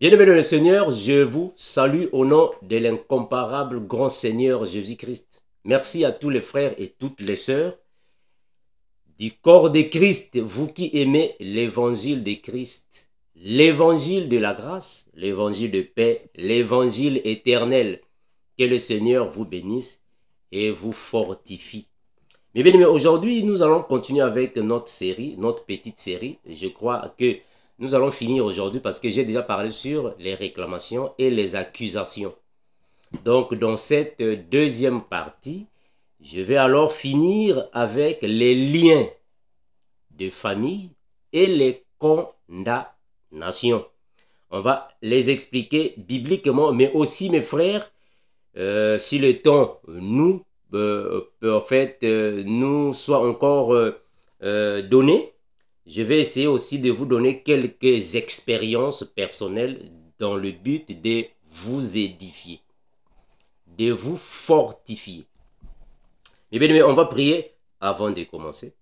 Bien-aimés dans le Seigneur, je vous salue au nom de l'incomparable grand Seigneur Jésus-Christ. Merci à tous les frères et toutes les sœurs du corps de Christ, vous qui aimez l'évangile de Christ, l'évangile de la grâce, l'évangile de paix, l'évangile éternel. Que le Seigneur vous bénisse et vous fortifie. Mais bien aimés, aujourd'hui, nous allons continuer avec notre série, notre petite série. Je crois que nous allons finir aujourd'hui parce que j'ai déjà parlé sur les réclamations et les accusations. Donc, dans cette deuxième partie, je vais alors finir avec les liens de famille et les condamnations. On va les expliquer bibliquement, mais aussi, mes frères, si le temps nous nous soit encore donné, je vais essayer aussi de vous donner quelques expériences personnelles dans le but de vous édifier, de vous fortifier. Mais bien aimé, on va prier avant de commencer.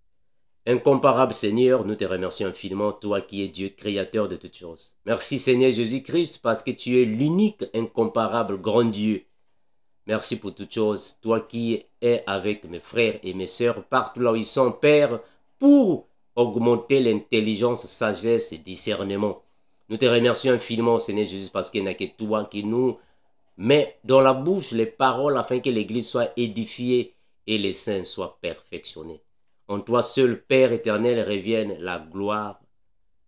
Incomparable Seigneur, nous te remercions infiniment, toi qui es Dieu, créateur de toutes choses. Merci Seigneur Jésus-Christ, parce que tu es l'unique, incomparable, grand Dieu. Merci pour toutes choses, toi qui es avec mes frères et mes sœurs partout là où ils sont, Père, pour augmenter l'intelligence, sagesse et discernement. Nous te remercions infiniment, Seigneur Jésus, parce qu'il n'y a que toi qui nous met dans la bouche les paroles afin que l'Église soit édifiée et les saints soient perfectionnés. En toi seul, Père éternel, revienne la gloire,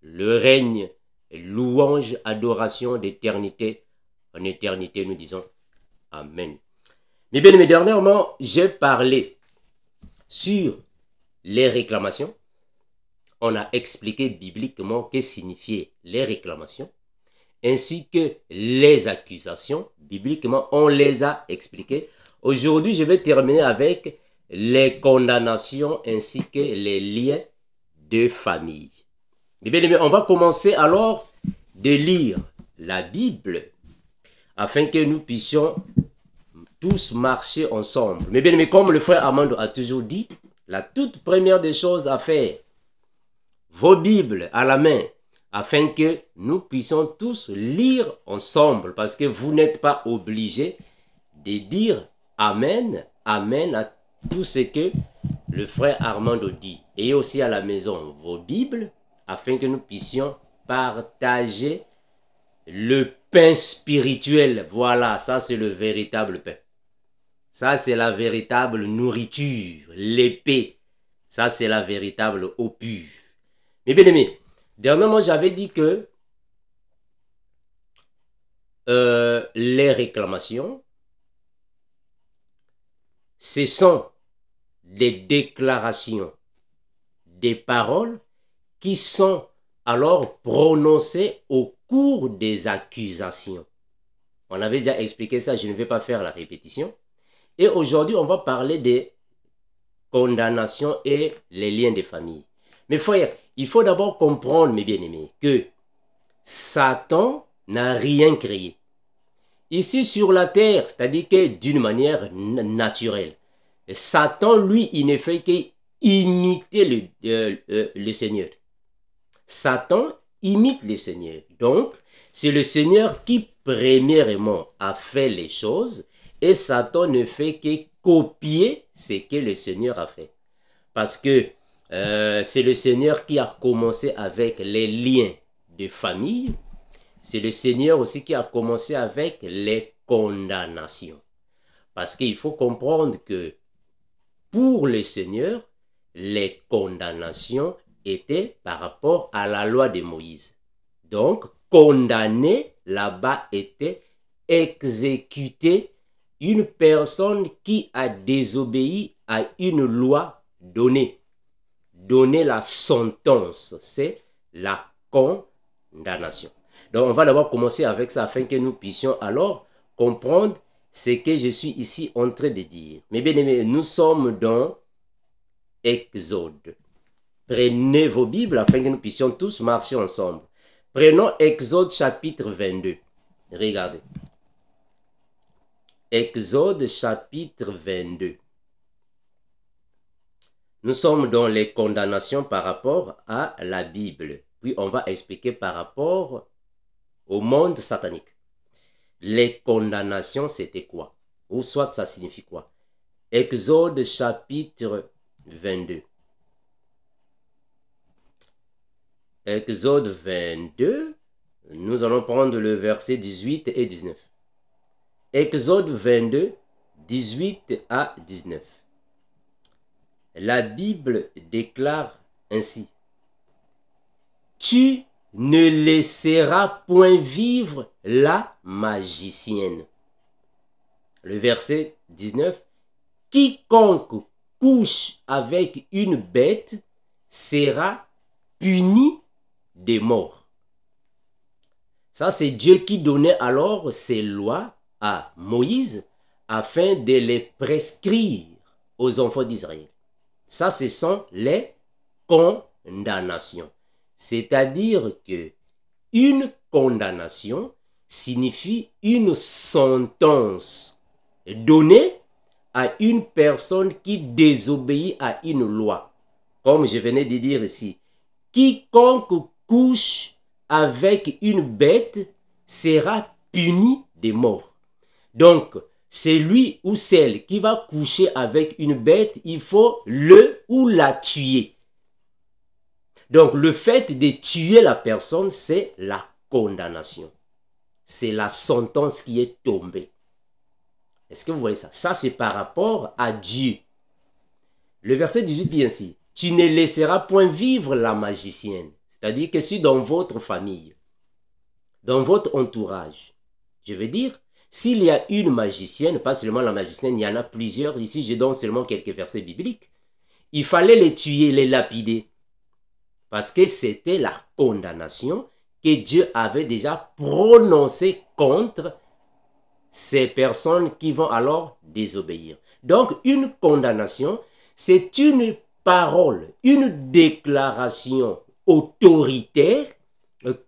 le règne, louange, adoration d'éternité en éternité, nous disons Amen. Mais bien aimé, dernièrement, j'ai parlé sur les réclamations. On a expliqué bibliquement que signifiaient les réclamations, ainsi que les accusations. Bibliquement, on les a expliquées. Aujourd'hui, je vais terminer avec les condamnations ainsi que les liens de famille. Mais bien aimé, on va commencer alors de lire la Bible afin que nous puissions tous marcher ensemble. Mais bien aimé, comme le frère Armando a toujours dit, la toute première des choses à faire, vos Bibles à la main, afin que nous puissions tous lire ensemble, parce que vous n'êtes pas obligés de dire Amen, Amen à tout ce que le frère Armando dit. Et aussi à la maison, vos Bibles, afin que nous puissions partager le pain spirituel. Voilà, ça c'est le véritable pain. Ça, c'est la véritable nourriture, l'épée. Ça, c'est la véritable eau pure. Mais bien aimé, dernièrement, j'avais dit que les réclamations, ce sont des déclarations, des paroles qui sont alors prononcées au cours des accusations. On avait déjà expliqué ça, je ne vais pas faire la répétition. Et aujourd'hui, on va parler des condamnations et les liens de famille. Mes frères, il faut d'abord comprendre, mes bien-aimés, que Satan n'a rien créé. Ici sur la terre, c'est-à-dire que d'une manière naturelle, Satan, lui, il ne fait qu'imiter le Seigneur. Satan imite le Seigneur. Donc, c'est le Seigneur qui, premièrement, a fait les choses. Et Satan ne fait que copier ce que le Seigneur a fait. Parce que c'est le Seigneur qui a commencé avec les liens de famille. C'est le Seigneur aussi qui a commencé avec les condamnations. Parce qu'il faut comprendre que pour le Seigneur, les condamnations étaient par rapport à la loi de Moïse. Donc, condamner là-bas était exécuter une personne qui a désobéi à une loi donnée. Donner la sentence, c'est la condamnation. Donc, on va d'abord commencer avec ça afin que nous puissions alors comprendre ce que je suis ici en train de dire. Mais bien aimés, nous sommes dans Exode. Prenez vos Bibles afin que nous puissions tous marcher ensemble. Prenons Exode chapitre 22. Regardez. Exode chapitre 22. Nous sommes dans les condamnations par rapport à la Bible. Puis on va expliquer par rapport au monde satanique. Les condamnations, c'était quoi? Ou soit ça signifie quoi? Exode chapitre 22. Exode 22, nous allons prendre le verset 18 et 19. Exode 22, 18 à 19. La Bible déclare ainsi: Tu ne laisseras point vivre la magicienne. Le verset 19. Quiconque couche avec une bête sera puni de mort. Ça, c'est Dieu qui donnait alors ses lois à Moïse afin de les prescrire aux enfants d'Israël. Ça, ce sont les condamnations. C'est-à-dire que une condamnation signifie une sentence donnée à une personne qui désobéit à une loi. Comme je venais de dire ici, quiconque couche avec une bête sera puni de mort. Donc, celui ou celle qui va coucher avec une bête, il faut le ou la tuer. Donc, le fait de tuer la personne, c'est la condamnation. C'est la sentence qui est tombée. Est-ce que vous voyez ça? Ça, c'est par rapport à Dieu. Le verset 18 dit ainsi: Tu ne laisseras point vivre la magicienne. C'est-à-dire que si dans votre famille, dans votre entourage, je veux dire, s'il y a une magicienne, pas seulement la magicienne, il y en a plusieurs. Ici, je donne seulement quelques versets bibliques. Il fallait les tuer, les lapider. Parce que c'était la condamnation que Dieu avait déjà prononcée contre ces personnes qui vont alors désobéir. Donc, une condamnation, c'est une parole, une déclaration autoritaire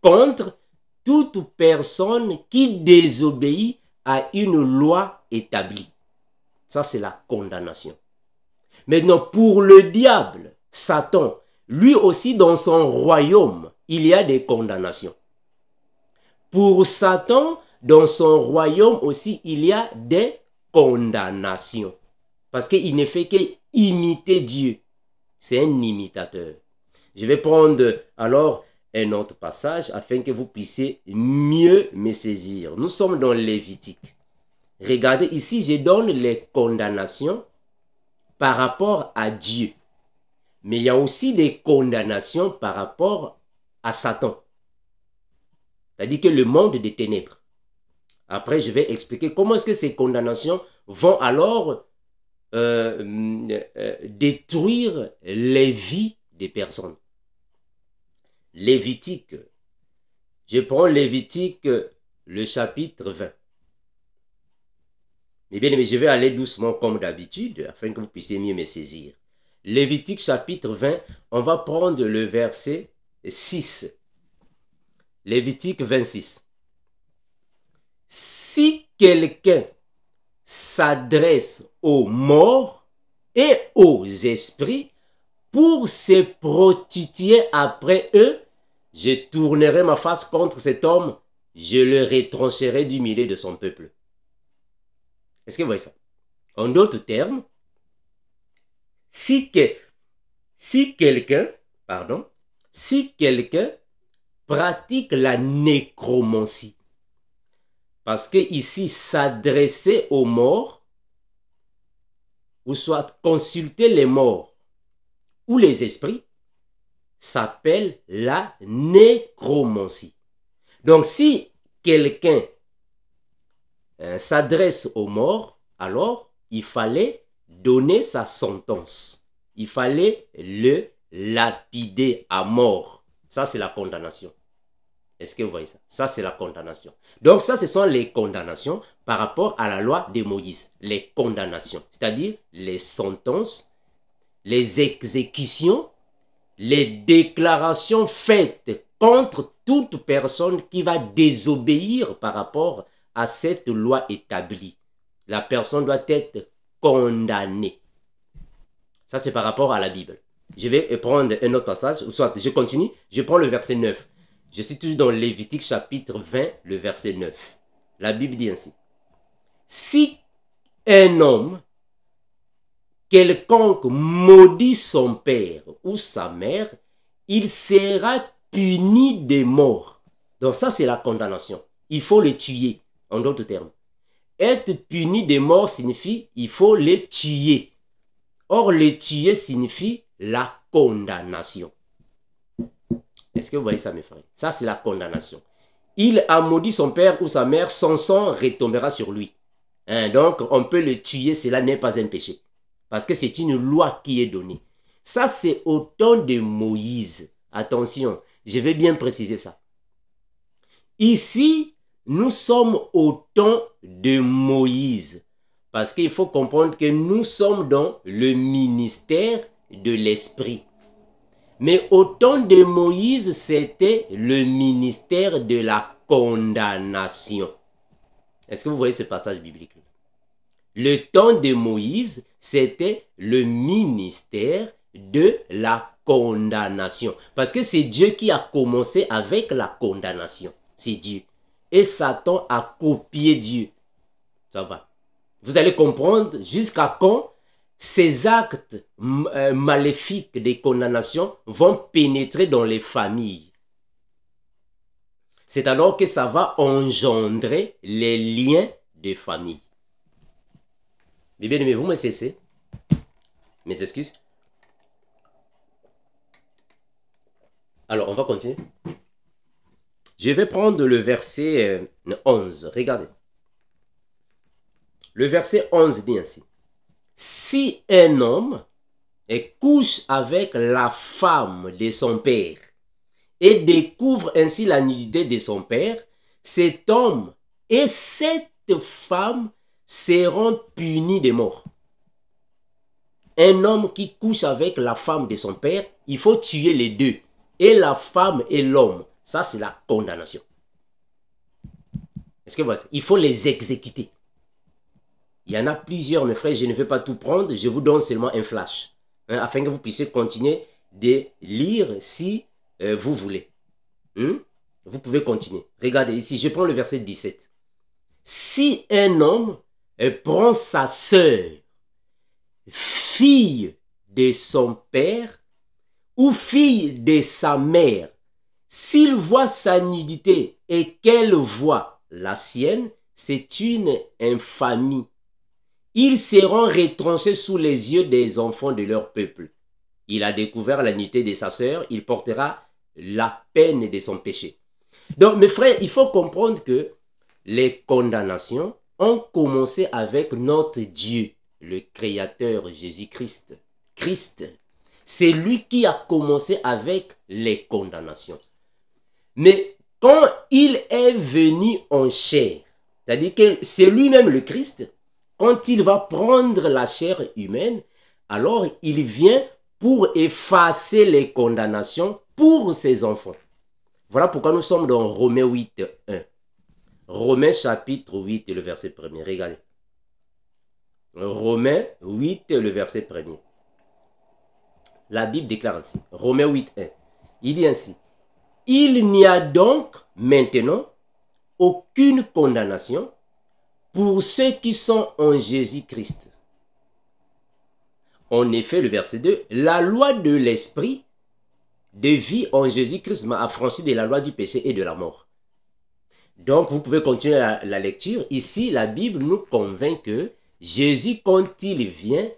contre toute personne qui désobéit à une loi établie. Ça, c'est la condamnation. Maintenant, pour le diable, Satan, lui aussi dans son royaume, il y a des condamnations. Pour Satan, dans son royaume aussi, il y a des condamnations. Parce qu'il ne fait qu'imiter Dieu. C'est un imitateur. Je vais prendre alors un autre passage afin que vous puissiez mieux me saisir. Nous sommes dans Lévitique. Regardez ici, je donne les condamnations par rapport à Dieu. Mais il y a aussi des condamnations par rapport à Satan. C'est-à-dire que le monde des ténèbres. Après, je vais expliquer comment est-ce que ces condamnations vont alors détruire les vies des personnes. Lévitique. Je prends Lévitique, le chapitre 20. Mais bien aimé, je vais aller doucement comme d'habitude afin que vous puissiez mieux me saisir. Lévitique chapitre 20, on va prendre le verset 6. Lévitique 26. Si quelqu'un s'adresse aux morts et aux esprits pour se prostituer après eux, je tournerai ma face contre cet homme, je le retrancherai du milieu de son peuple. Est-ce que vous voyez ça? En d'autres termes, si quelqu'un pratique la nécromancie, parce que ici, s'adresser aux morts, ou soit consulter les morts ou les esprits, s'appelle la nécromancie. Donc, si quelqu'un s'adresse aux morts, alors il fallait donner sa sentence. Il fallait le lapider à mort. Ça, c'est la condamnation. Est-ce que vous voyez ça? Ça, c'est la condamnation. Donc, ça, ce sont les condamnations par rapport à la loi de Moïse. Les condamnations, c'est-à-dire les sentences, les exécutions, les déclarations faites contre toute personne qui va désobéir par rapport à cette loi établie. La personne doit être condamnée. Ça, c'est par rapport à la Bible. Je vais prendre un autre passage, soit je continue, je prends le verset 9. Je suis toujours dans Lévitique chapitre 20, le verset 9. La Bible dit ainsi. Si un homme quelconque maudit son père ou sa mère, il sera puni de mort. Donc ça, c'est la condamnation. Il faut le tuer, en d'autres termes. Être puni de mort signifie il faut le tuer. Or, le tuer signifie la condamnation. Est-ce que vous voyez ça, mes frères? Ça, c'est la condamnation. Il a maudit son père ou sa mère, son sang retombera sur lui. Donc, on peut le tuer, cela n'est pas un péché. Parce que c'est une loi qui est donnée. Ça, c'est au temps de Moïse. Attention, je vais bien préciser ça. Ici, nous sommes au temps de Moïse. Parce qu'il faut comprendre que nous sommes dans le ministère de l'Esprit. Mais au temps de Moïse, c'était le ministère de la condamnation. Est-ce que vous voyez ce passage biblique? Le temps de Moïse, c'était le ministère de la condamnation. Parce que c'est Dieu qui a commencé avec la condamnation. C'est Dieu. Et Satan a copié Dieu. Ça va. Vous allez comprendre jusqu'à quand ces actes maléfiques de condamnation vont pénétrer dans les familles. C'est alors que ça va engendrer les liens de famille. Mais bien aimé, vous me cessez. Mes excuses. Alors, on va continuer. Je vais prendre le verset 11. Regardez. Le verset 11 dit ainsi. Si un homme couche avec la femme de son père et découvre ainsi la nudité de son père, cet homme et cette femme seront punis de mort. Un homme qui couche avec la femme de son père, il faut tuer les deux, et la femme et l'homme. Ça, c'est la condamnation. Est-ce que vous voyez ça? Il faut les exécuter. Il y en a plusieurs, mes frères, je ne vais pas tout prendre, je vous donne seulement un flash, afin que vous puissiez continuer de lire si vous voulez. Vous pouvez continuer. Regardez ici, je prends le verset 17. Si un homme prend sa sœur, fille de son père ou fille de sa mère, s'il voit sa nudité et qu'elle voit la sienne, c'est une infamie. Ils seront retranchés sous les yeux des enfants de leur peuple. Il a découvert la nudité de sa sœur, il portera la peine de son péché. Donc, mes frères, il faut comprendre que les condamnations ont commencé avec notre Dieu, le Créateur Jésus-Christ. Christ, c'est lui qui a commencé avec les condamnations. Mais quand il est venu en chair, c'est-à-dire que c'est lui-même le Christ, quand il va prendre la chair humaine, alors il vient pour effacer les condamnations pour ses enfants. Voilà pourquoi nous sommes dans Romains 8, 1. Romains chapitre 8, le verset 1er. Regardez. Romains 8, le verset 1er. La Bible déclare ainsi. Romains 8, 1. Il dit ainsi. Il n'y a donc maintenant aucune condamnation pour ceux qui sont en Jésus-Christ. En effet, le verset 2, la loi de l'esprit de vie en Jésus-Christ m'a affranchi de la loi du péché et de la mort. Donc, vous pouvez continuer la lecture. Ici, la Bible nous convainc que Jésus, quand il vient,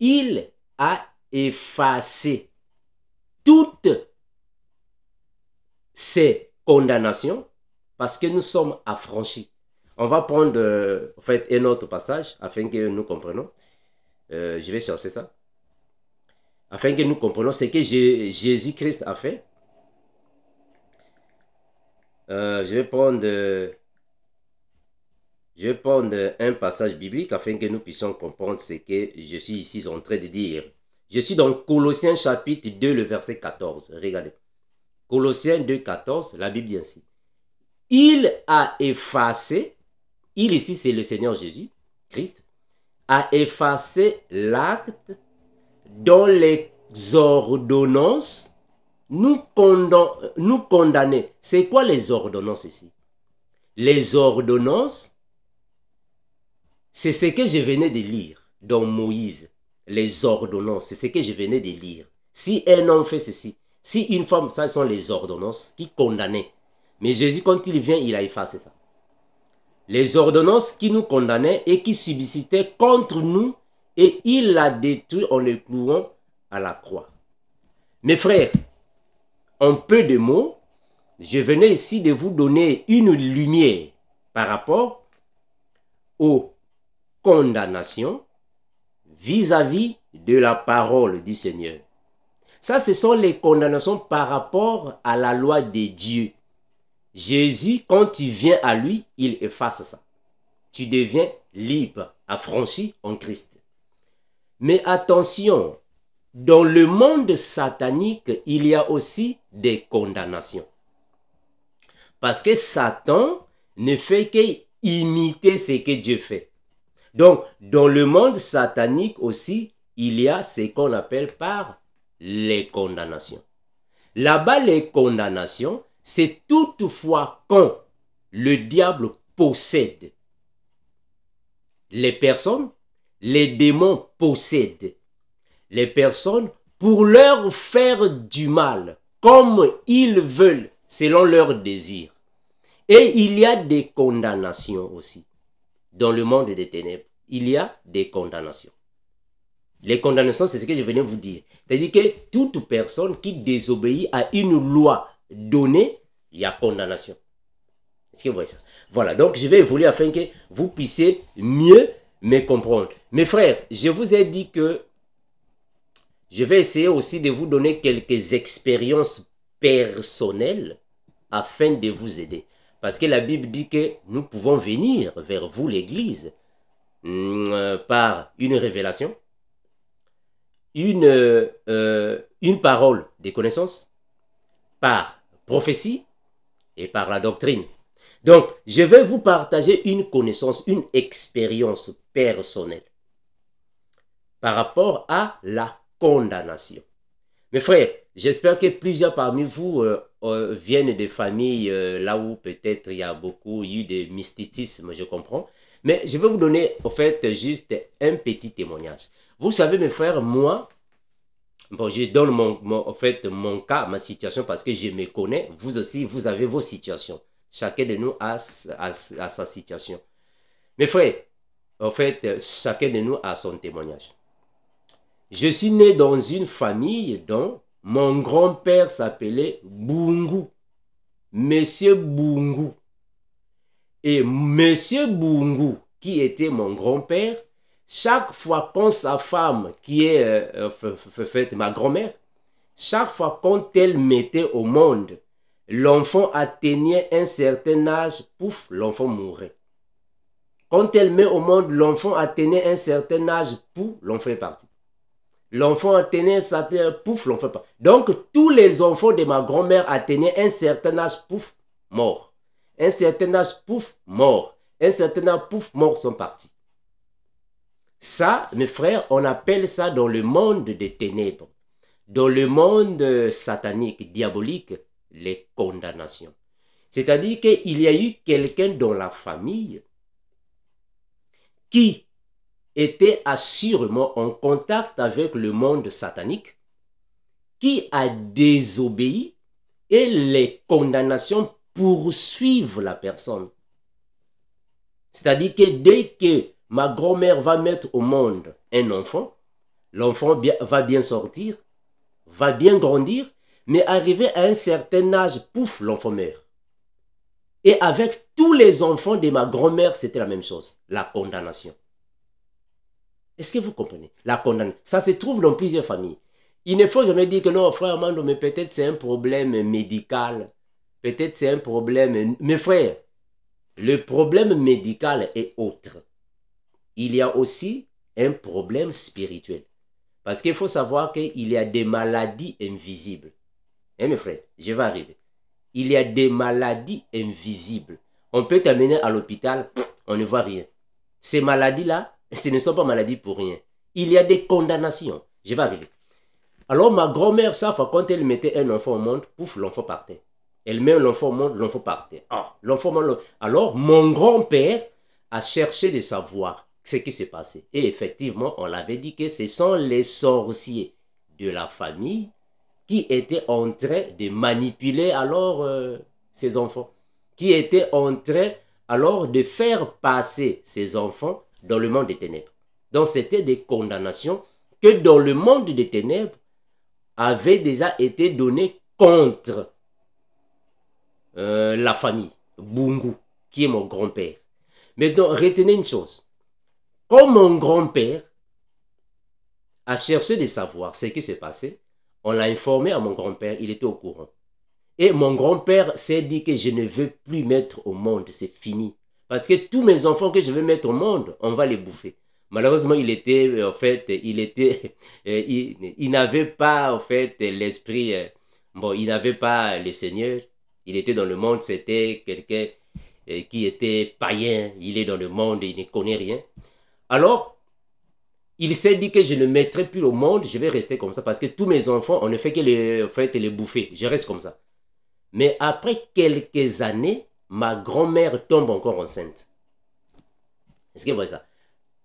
il a effacé toutes ces condamnations parce que nous sommes affranchis. On va prendre en fait un autre passage afin que nous comprenions. Je vais chercher ça. Afin que nous comprenions ce que Jésus-Christ a fait. Je vais prendre un passage biblique afin que nous puissions comprendre ce que je suis ici en train de dire. Je suis dans Colossiens chapitre 2, le verset 14. Regardez. Colossiens 2, 14, la Bible dit ainsi. Il a effacé, il ici c'est le Seigneur Jésus, Christ, a effacé l'acte dont les ordonnances nous condamner. C'est quoi les ordonnances ici? Les ordonnances, c'est ce que je venais de lire dans Moïse. Les ordonnances, c'est ce que je venais de lire. Si un homme fait ceci, si une femme, ça sont les ordonnances qui condamnaient. Mais Jésus, quand il vient, il a effacé ça. Les ordonnances qui nous condamnaient et qui subsistaient contre nous, et il l'a détruit en les clouant à la croix. Mes frères, en peu de mots, je venais ici de vous donner une lumière par rapport aux condamnations vis-à-vis de la parole du Seigneur. Ça, ce sont les condamnations par rapport à la loi de Dieu. Jésus, quand tu viens à lui, il efface ça. Tu deviens libre, affranchi en Christ. Mais attention, dans le monde satanique, il y a aussi des condamnations. Parce que Satan ne fait qu'imiter ce que Dieu fait. Donc, dans le monde satanique aussi, il y a ce qu'on appelle par les condamnations. Là-bas, les condamnations, c'est toutefois quand le diable possède les personnes, les démons possèdent les personnes pour leur faire du mal, comme ils veulent, selon leurs désirs. Et il y a des condamnations aussi. Dans le monde des ténèbres, il y a des condamnations. Les condamnations, c'est ce que je venais vous dire. C'est-à-dire que toute personne qui désobéit à une loi donnée, il y a condamnation. Est-ce que vous voyez ça? Voilà, donc je vais évoluer afin que vous puissiez mieux me comprendre. Mes frères, je vous ai dit que je vais essayer aussi de vous donner quelques expériences personnelles afin de vous aider. Parce que la Bible dit que nous pouvons venir vers vous, l'Église, par une révélation, une parole de connaissance, par prophétie et par la doctrine. Donc, je vais vous partager une connaissance, une expérience personnelle par rapport à la condamnation. Mes frères, j'espère que plusieurs parmi vous viennent de familles là où peut-être il y a eu de mysticisme, je comprends. Mais je vais vous donner, en fait, juste un petit témoignage. Vous savez, mes frères, moi, bon, je donne mon cas, ma situation, parce que je me connais. Vous aussi, vous avez vos situations. Chacun de nous a sa situation. Mes frères, en fait, chacun de nous a son témoignage. Je suis né dans une famille dont mon grand-père s'appelait Bungu. Monsieur Bungu. Et Monsieur Bungu, qui était mon grand-père, chaque fois quand sa femme, qui est ma grand-mère, chaque fois quand elle mettait au monde, l'enfant atteignait un certain âge, pouf, l'enfant mourait. Quand elle met au monde, l'enfant atteignait un certain âge, pouf, l'enfant est parti. L'enfant atteignait un certain âge, pouf, l'enfant est parti. Donc, tous les enfants de ma grand-mère atteignaient un certain âge, pouf, mort. Un certain âge, pouf, mort. Un certain âge, pouf, mort, sont partis. Ça, mes frères, on appelle ça dans le monde des ténèbres. Dans le monde satanique, diabolique, les condamnations. C'est-à-dire qu'il y a eu quelqu'un dans la famille qui était assurément en contact avec le monde satanique, qui a désobéi et les condamnations poursuivent la personne. C'est-à-dire que dès que ma grand-mère va mettre au monde un enfant, l'enfant va bien sortir, va bien grandir, mais arrivé à un certain âge, pouf, l'enfant meurt. Et avec tous les enfants de ma grand-mère, c'était la même chose, la condamnation. Est-ce que vous comprenez? La condamnation. Ça se trouve dans plusieurs familles. Il ne faut jamais dire que non, frère Mando, mais peut-être c'est un problème médical. Peut-être c'est un problème... Mes frères, le problème médical est autre. Il y a aussi un problème spirituel. Parce qu'il faut savoir qu'il y a des maladies invisibles. Hein, mes frères, je vais arriver. Il y a des maladies invisibles. On peut t'amener à l'hôpital, on ne voit rien. Ces maladies-là, ce ne sont pas maladies pour rien. Il y a des condamnations. Je vais arriver. Alors ma grand-mère, chaque fois quand elle mettait un enfant au monde, pouf, l'enfant partait. Elle met l'enfant au monde, l'enfant partait. Ah, l'enfant. Alors mon grand-père a cherché de savoir ce qui s'est passé. Et effectivement, on l'avait dit que ce sont les sorciers de la famille qui étaient en train de manipuler alors ces enfants. Qui étaient en train alors de faire passer ces enfants dans le monde des ténèbres. Donc c'était des condamnations que dans le monde des ténèbres avaient déjà été données contre la famille Bungu, qui est mon grand-père. Mais donc, retenez une chose. Quand mon grand-père a cherché de savoir ce qui s'est passé, on l'a informé à mon grand-père, il était au courant. Et mon grand-père s'est dit que je ne veux plus mettre au monde, c'est fini. Parce que tous mes enfants que je veux mettre au monde, on va les bouffer. Malheureusement, il était, en fait, il n'avait pas, en fait, l'esprit, bon, il n'avait pas le Seigneur. Il était dans le monde, c'était quelqu'un qui était païen. Il est dans le monde, il ne connaît rien. Alors, il s'est dit que je ne mettrai plus au monde, je vais rester comme ça. Parce que tous mes enfants, on ne fait que les bouffer. Je reste comme ça. Mais après quelques années, ma grand-mère tombe encore enceinte. Est-ce que vous voyez ça?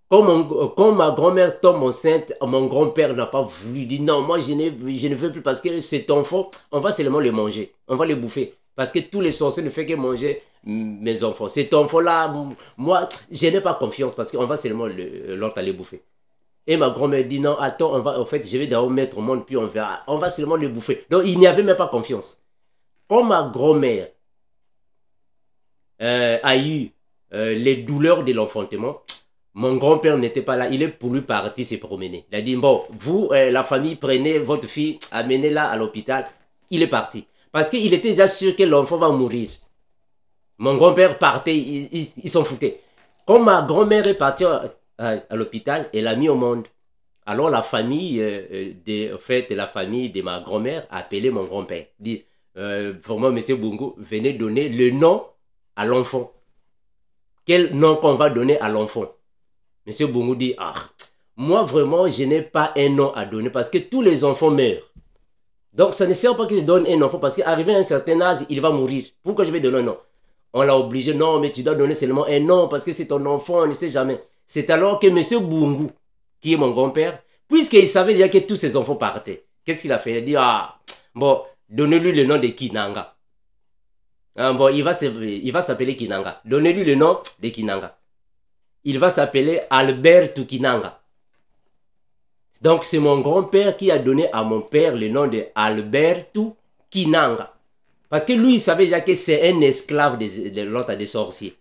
Quand ma grand-mère tombe enceinte, mon grand-père n'a pas voulu dire non, moi je ne veux plus parce que cet enfant, on va seulement le manger, on va le bouffer. Parce que tous les sorciers ne font que manger mes enfants. Cet enfant-là, moi, je n'ai pas confiance parce qu'on va seulement l'autre aller bouffer. Et ma grand-mère dit non, attends, en fait, je vais d'abord mettre au monde, puis on verra. On va seulement le bouffer. Donc il n'y avait même pas confiance. Quand ma grand-mère a eu les douleurs de l'enfantement, mon grand-père n'était pas là, il est pour lui parti se promener. Il a dit, bon, vous, la famille, prenez votre fille, amenez-la à l'hôpital. Il est parti. Parce qu'il était déjà sûr que l'enfant va mourir. Mon grand-père partait, il s'en foutait. Quand ma grand-mère est partie à l'hôpital, elle l'a mis au monde. Alors la famille, la famille de ma grand-mère a appelé mon grand-père. Dit, vraiment, monsieur Bungu, venez donner le nom à l'enfant. Quel nom qu'on va donner à l'enfant? Monsieur Bungu dit, ah, moi vraiment, je n'ai pas un nom à donner parce que tous les enfants meurent. Donc, ça ne sert pas que je donne un enfant parce qu'arrivé à un certain âge, il va mourir. Pourquoi je vais donner un nom? On l'a obligé, non, mais tu dois donner seulement un nom parce que c'est ton enfant, on ne sait jamais. C'est alors que monsieur Bungu, qui est mon grand-père, puisqu'il savait déjà que tous ses enfants partaient, qu'est-ce qu'il a fait? Il a dit, ah, bon, donnez-lui le nom de Kinanga. Ah, bon, il va s'appeler Kinanga. Donnez-lui le nom de Kinanga. Il va s'appeler Alberto Kinanga. Donc, c'est mon grand-père qui a donné à mon père le nom de Alberto Kinanga. Parce que lui, il savait déjà que c'est un esclave de l'autre des sorciers.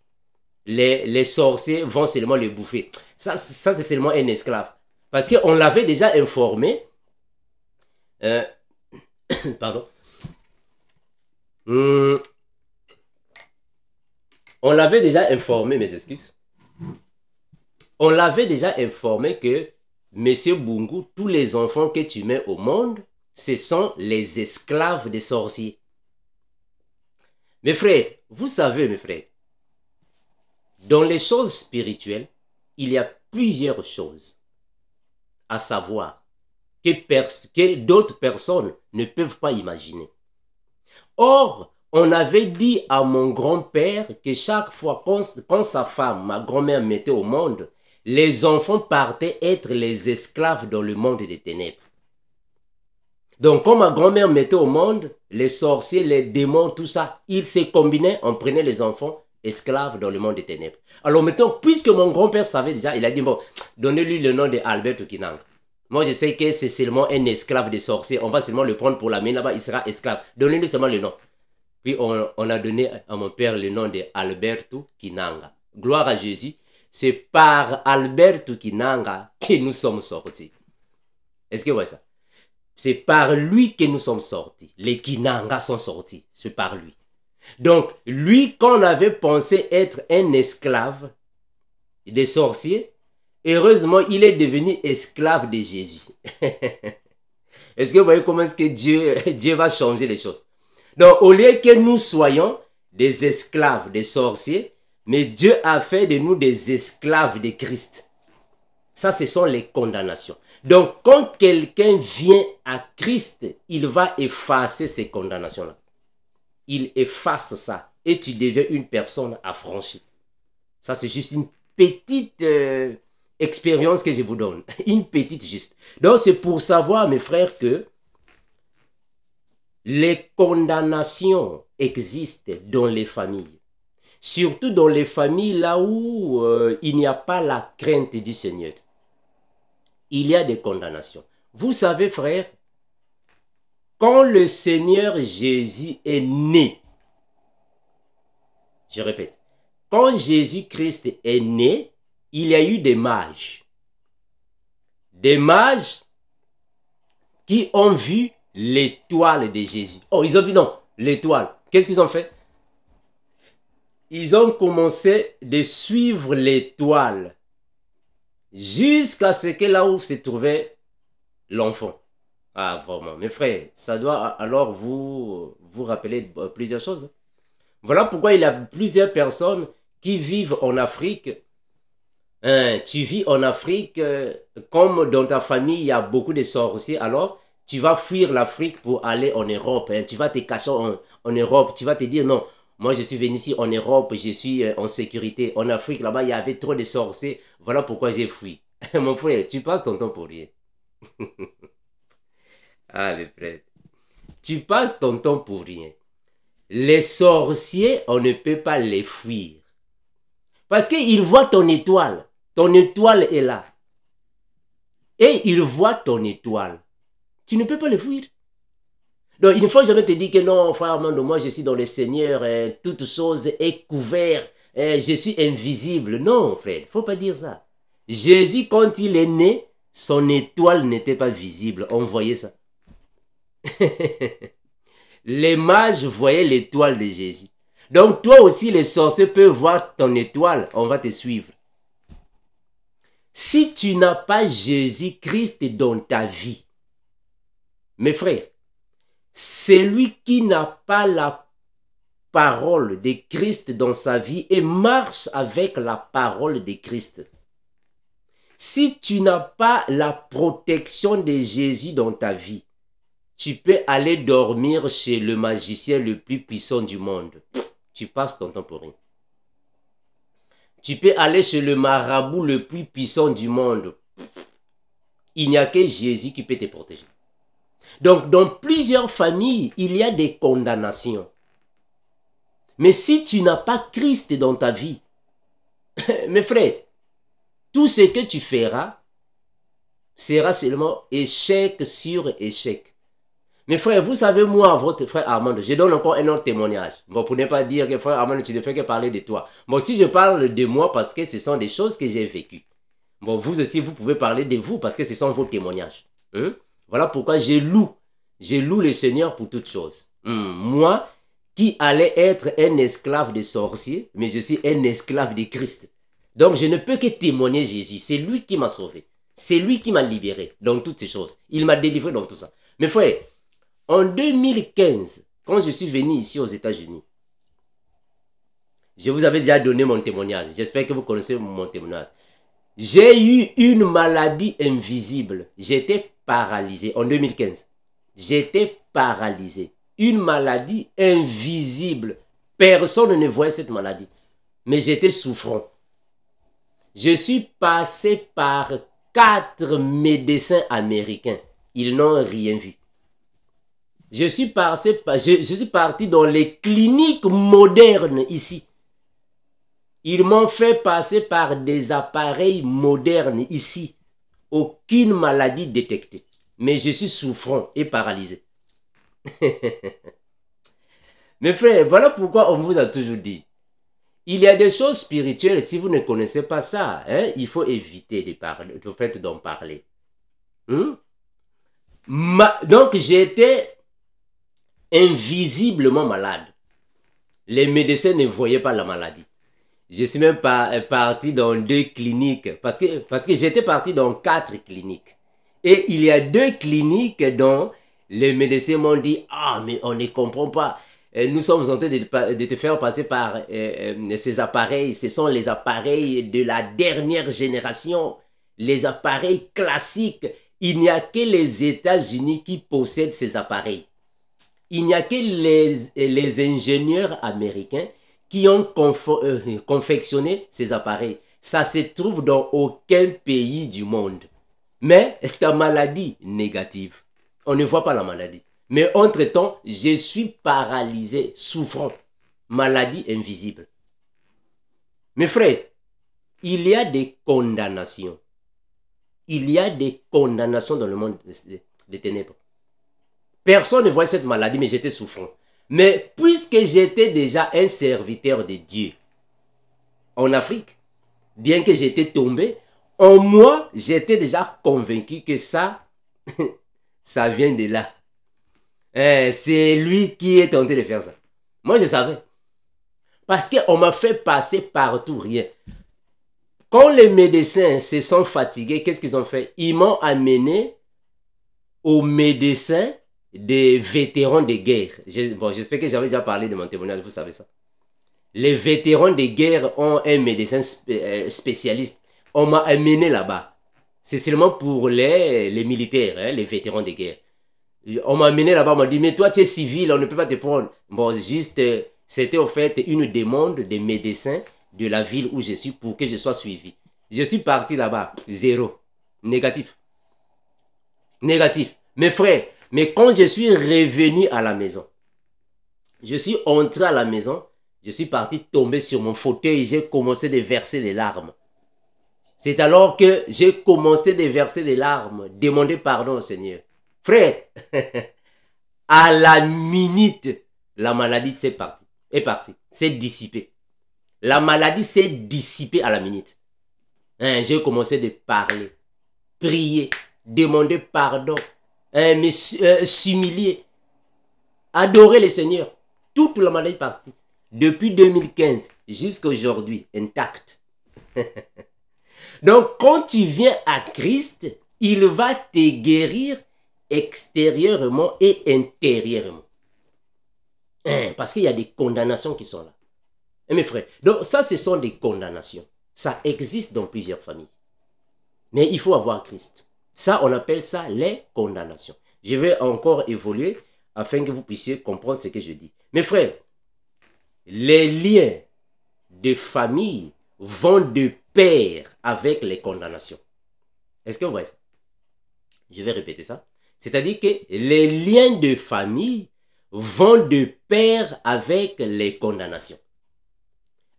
Les sorciers vont seulement le bouffer. Ça c'est seulement un esclave. Parce qu'on l'avait déjà informé. Pardon. On l'avait déjà informé, mes excuses. On l'avait déjà informé que, monsieur Bungu, tous les enfants que tu mets au monde, ce sont les esclaves des sorciers. Mes frères, vous savez, mes frères, dans les choses spirituelles, il y a plusieurs choses à savoir que d'autres personnes ne peuvent pas imaginer. Or, on avait dit à mon grand-père que chaque fois quand sa femme, ma grand-mère, mettait au monde, les enfants partaient être les esclaves dans le monde des ténèbres. Donc, quand ma grand-mère mettait au monde, les sorciers, les démons, tout ça, ils se combinaient, on prenait les enfants esclaves dans le monde des ténèbres. Alors maintenant, puisque mon grand-père savait déjà, il a dit, bon, donnez-lui le nom de Alberto Kinanga. Moi, je sais que c'est seulement un esclave des sorciers. On va seulement le prendre pour l'amener là-bas, il sera esclave. Donnez-lui seulement le nom. Puis, on a donné à mon père le nom de Alberto Kinanga. Gloire à Jésus. C'est par Alberto Kinanga que nous sommes sortis. Est-ce que vous voyez ça? C'est par lui que nous sommes sortis. Les Kinanga sont sortis. C'est par lui. Donc, lui, quand on avait pensé être un esclave des sorciers, heureusement, il est devenu esclave de Jésus. Est-ce que vous voyez comment est-ce que Dieu va changer les choses? Donc, au lieu que nous soyons des esclaves des sorciers, mais Dieu a fait de nous des esclaves de Christ. Ça, ce sont les condamnations. Donc, quand quelqu'un vient à Christ, il va effacer ces condamnations-là. Il efface ça et tu deviens une personne affranchie. Ça, c'est juste une petite expérience que je vous donne. Une petite juste. Donc, c'est pour savoir, mes frères, que les condamnations existent dans les familles. Surtout dans les familles là où il n'y a pas la crainte du Seigneur. Il y a des condamnations. Vous savez, frère, quand le Seigneur Jésus est né, je répète, quand Jésus-Christ est né, il y a eu des mages. Des mages qui ont vu l'étoile de Jésus. Oh, ils ont vu, non, l'étoile. Qu'est-ce qu'ils ont fait? Ils ont commencé de suivre l'étoile jusqu'à ce que là où se trouvait l'enfant. Ah, vraiment, mes frères, ça doit alors vous rappeler plusieurs choses. Voilà pourquoi il y a plusieurs personnes qui vivent en Afrique. Tu vis en Afrique, comme dans ta famille, il y a beaucoup de sorciers, alors tu vas fuir l'Afrique pour aller en Europe. Tu vas te cacher en Europe, tu vas te dire non, moi je suis venu ici en Europe, je suis en sécurité. En Afrique, là-bas, il y avait trop de sorciers, voilà pourquoi j'ai fui. Mon frère, tu passes ton temps pour rien. Ah, mes frères, tu passes ton temps pour rien. Les sorciers, on ne peut pas les fuir. Parce qu'ils voient ton étoile. Ton étoile est là. Et ils voient ton étoile. Tu ne peux pas les fuir. Donc, il ne faut jamais te dire que non, frère Armando, moi je suis dans le Seigneur, toute chose est couverte, je suis invisible. Non, frère, il ne faut pas dire ça. Jésus, quand il est né, son étoile n'était pas visible. On voyait ça. Les mages voyaient l'étoile de Jésus. Donc toi aussi, les sorciers peuvent voir ton étoile. On va te suivre. Si tu n'as pas Jésus-Christ dans ta vie, mes frères, celui qui n'a pas la parole de Christ dans sa vie et marche avec la parole de Christ, si tu n'as pas la protection de Jésus dans ta vie, tu peux aller dormir chez le magicien le plus puissant du monde. Tu passes ton temps pour rien. Tu peux aller chez le marabout le plus puissant du monde. Il n'y a que Jésus qui peut te protéger. Donc, dans plusieurs familles, il y a des condamnations. Mais si tu n'as pas Christ dans ta vie, mes frères, tout ce que tu feras sera seulement échec sur échec. Mes frères, vous savez, moi, votre frère Armando, je donne encore un autre témoignage. Bon, pour ne pas dire que frère Armando, tu ne fais que parler de toi. Moi aussi, je parle de moi parce que ce sont des choses que j'ai vécues. Bon, vous aussi, vous pouvez parler de vous parce que ce sont vos témoignages. Voilà pourquoi je loue le Seigneur pour toutes choses. Moi, qui allais être un esclave des sorciers, mais je suis un esclave de Christ. Donc, je ne peux que témoigner Jésus. C'est lui qui m'a sauvé. C'est lui qui m'a libéré dans toutes ces choses. Il m'a délivré dans tout ça. Mes frères, en 2015, quand je suis venu ici aux États-Unis, je vous avais déjà donné mon témoignage. J'espère que vous connaissez mon témoignage. J'ai eu une maladie invisible. J'étais paralysé en 2015. J'étais paralysé. Une maladie invisible. Personne ne voyait cette maladie. Mais j'étais souffrant. Je suis passé par 4 médecins américains. Ils n'ont rien vu. Je suis parti dans les cliniques modernes ici. Ils m'ont fait passer par des appareils modernes ici. Aucune maladie détectée. Mais je suis souffrant et paralysé. Mes frères, voilà pourquoi on vous a toujours dit. Il y a des choses spirituelles, si vous ne connaissez pas ça, il faut éviter de parler, le fait d'en parler. Donc j'étais invisiblement malade. Les médecins ne voyaient pas la maladie. Je suis même pas parti dans 2 cliniques parce que j'étais parti dans 4 cliniques. Et il y a 2 cliniques dont les médecins m'ont dit « Ah, mais on ne comprend pas. Nous sommes en train de te faire passer par ces appareils. Ce sont les appareils de la dernière génération. les appareils classiques. Il n'y a que les États-Unis qui possèdent ces appareils. Il n'y a que les ingénieurs américains qui ont confectionné ces appareils. Ça se trouve dans aucun pays du monde. Mais ta maladie négative, on ne voit pas la maladie. Mais entre-temps, je suis paralysé, souffrant. Maladie invisible. Mes frères, il y a des condamnations. Il y a des condamnations dans le monde des ténèbres. Personne ne voit cette maladie, mais j'étais souffrant. Mais puisque j'étais déjà un serviteur de Dieu en Afrique, bien que j'étais tombé, en moi, j'étais déjà convaincu que ça, ça vient de là. C'est lui qui est tenté de faire ça. Moi, je savais. Parce qu'on m'a fait passer partout, rien. Quand les médecins se sont fatigués, qu'est-ce qu'ils ont fait? Ils m'ont amené aux médecins des vétérans de guerre. Bon, j'espère que j'avais déjà parlé de mon témoignage, vous savez ça. Les vétérans de guerre ont un médecin spécialiste. On m'a amené là-bas. C'est seulement pour les militaires, hein, les vétérans de guerre. On m'a amené là-bas, on m'a dit, mais toi tu es civil, on ne peut pas te prendre. Bon, juste, c'était en fait une demande des médecins de la ville où je suis pour que je sois suivi. Je suis parti là-bas, zéro. Négatif. Négatif. Mes frères, mais quand je suis revenu à la maison, je suis entré à la maison, je suis parti tomber sur mon fauteuil et j'ai commencé de verser des larmes. C'est alors que j'ai commencé de verser des larmes, demander pardon au Seigneur. Frère, à la minute, la maladie est partie, s'est dissipée. La maladie s'est dissipée à la minute. J'ai commencé de parler, prier, demander pardon, s'humilier, adorer le Seigneur. Toute la maladie est partie. Depuis 2015 jusqu'à aujourd'hui, intacte. Donc, quand tu viens à Christ, il va te guérir extérieurement et intérieurement. Parce qu'il y a des condamnations qui sont là. Mes frères, donc ça, ce sont des condamnations. Ça existe dans plusieurs familles. Mais il faut avoir Christ. Ça, on appelle ça les condamnations. Je vais encore évoluer afin que vous puissiez comprendre ce que je dis. Mes frères, les liens de famille vont de pair avec les condamnations. Est-ce que vous voyez ça? Je vais répéter ça. C'est-à-dire que les liens de famille vont de pair avec les condamnations.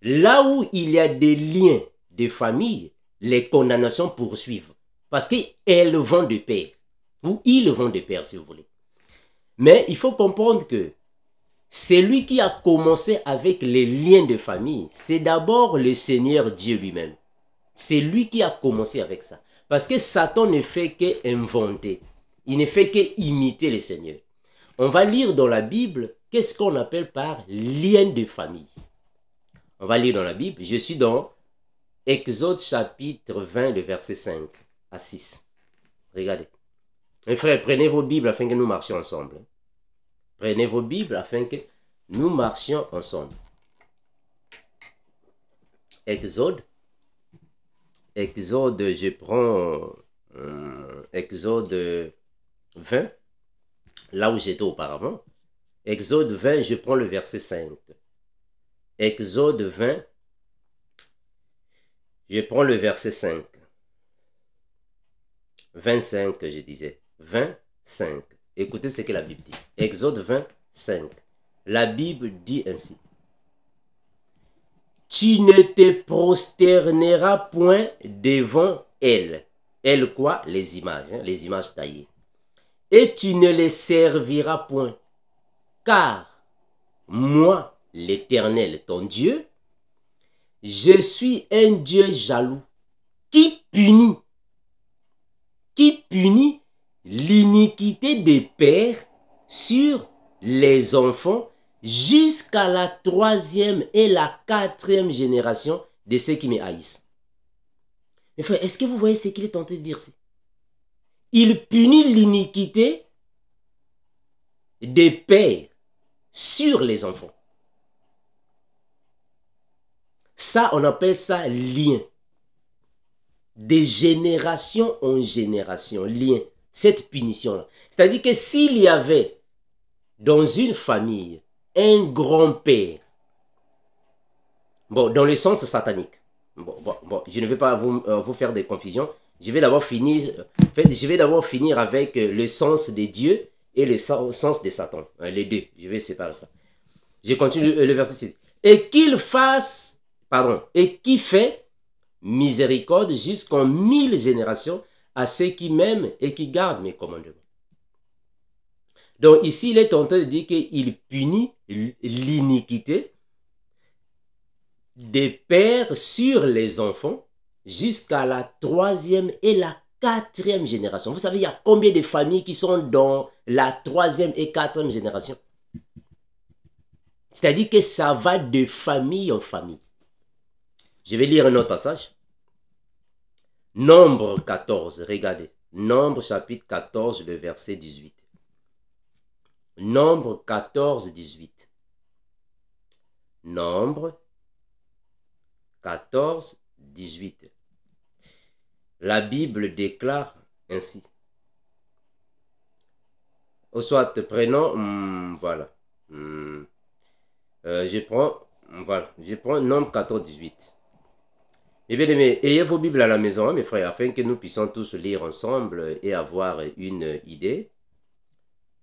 Là où il y a des liens de famille, les condamnations poursuivent. Parce qu'elles vont de pair. Ou ils vont de pair, si vous voulez. Mais il faut comprendre que celui qui a commencé avec les liens de famille, c'est d'abord le Seigneur Dieu lui-même. C'est lui qui a commencé avec ça. Parce que Satan ne fait qu'inventer. Il ne fait qu'imiter le Seigneur. On va lire dans la Bible, qu'est-ce qu'on appelle par lien de famille. On va lire dans la Bible. Je suis dans Exode chapitre 20, le verset 5 à 6. Regardez. Mes frères, prenez vos Bibles afin que nous marchions ensemble. Prenez vos Bibles afin que nous marchions ensemble. Exode, je prends Exode 20, là où j'étais auparavant. Exode 20, je prends le verset 5. Exode 20, je prends le verset 5. 25 que je disais. 25. Écoutez ce que la Bible dit. Exode 25. La Bible dit ainsi. Tu ne te prosterneras point devant elle. Elle quoi? Les images. Les images taillées. Et tu ne les serviras point. Car moi, l'Éternel, ton Dieu, je suis un Dieu jaloux qui punit l'iniquité des pères sur les enfants jusqu'à la 3e et la 4e génération de ceux qui me haïssent. Mes frères, est-ce que vous voyez ce qu'il est tenté de dire ici? Il punit l'iniquité des pères sur les enfants. Ça, on appelle ça lien. de génération en génération, lien, cette punition-là. C'est-à-dire que s'il y avait dans une famille un grand-père, bon, dans le sens satanique, bon, je ne vais pas vous faire des confusions, je vais d'abord finir, en fait, je vais d'abord finir avec le sens de Dieu et le sens de Satan, les deux, je vais séparer ça. Je continue le verset 6. Et qu'il fasse, pardon, et qui fait miséricorde jusqu'en 1000 générations à ceux qui m'aiment et qui gardent mes commandements. Donc ici, il est en train de dire qu'il punit l'iniquité des pères sur les enfants jusqu'à la 3e et la 4e génération. Vous savez, il y a combien de familles qui sont dans la 3e et 4e génération? C'est-à-dire que ça va de famille en famille. Je vais lire un autre passage. Nombre 14, regardez. Nombre chapitre 14, le verset 18. Nombre 14, 18. Nombre 14, 18. La Bible déclare ainsi. Ou soit prenons, voilà. Je prends Nombre 14, 18. Eh bien aimés, ayez vos Bibles à la maison, hein, mes frères, afin que nous puissions tous lire ensemble et avoir une idée.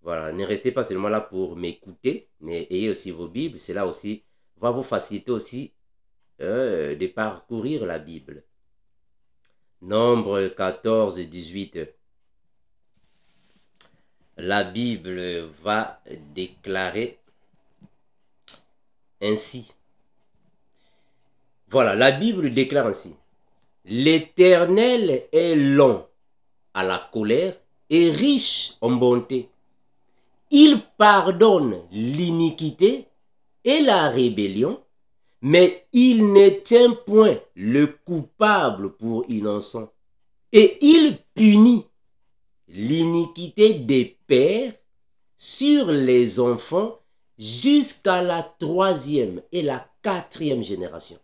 Voilà, ne restez pas seulement là pour m'écouter, mais ayez aussi vos Bibles. Cela aussi va vous faciliter aussi de parcourir la Bible. Nombre 14, 18. La Bible va déclarer ainsi. Voilà, la Bible déclare ainsi. L'Éternel est lent à la colère et riche en bonté. Il pardonne l'iniquité et la rébellion, mais il ne tient point le coupable pour innocent. Et il punit l'iniquité des pères sur les enfants jusqu'à la 3e et la 4e génération.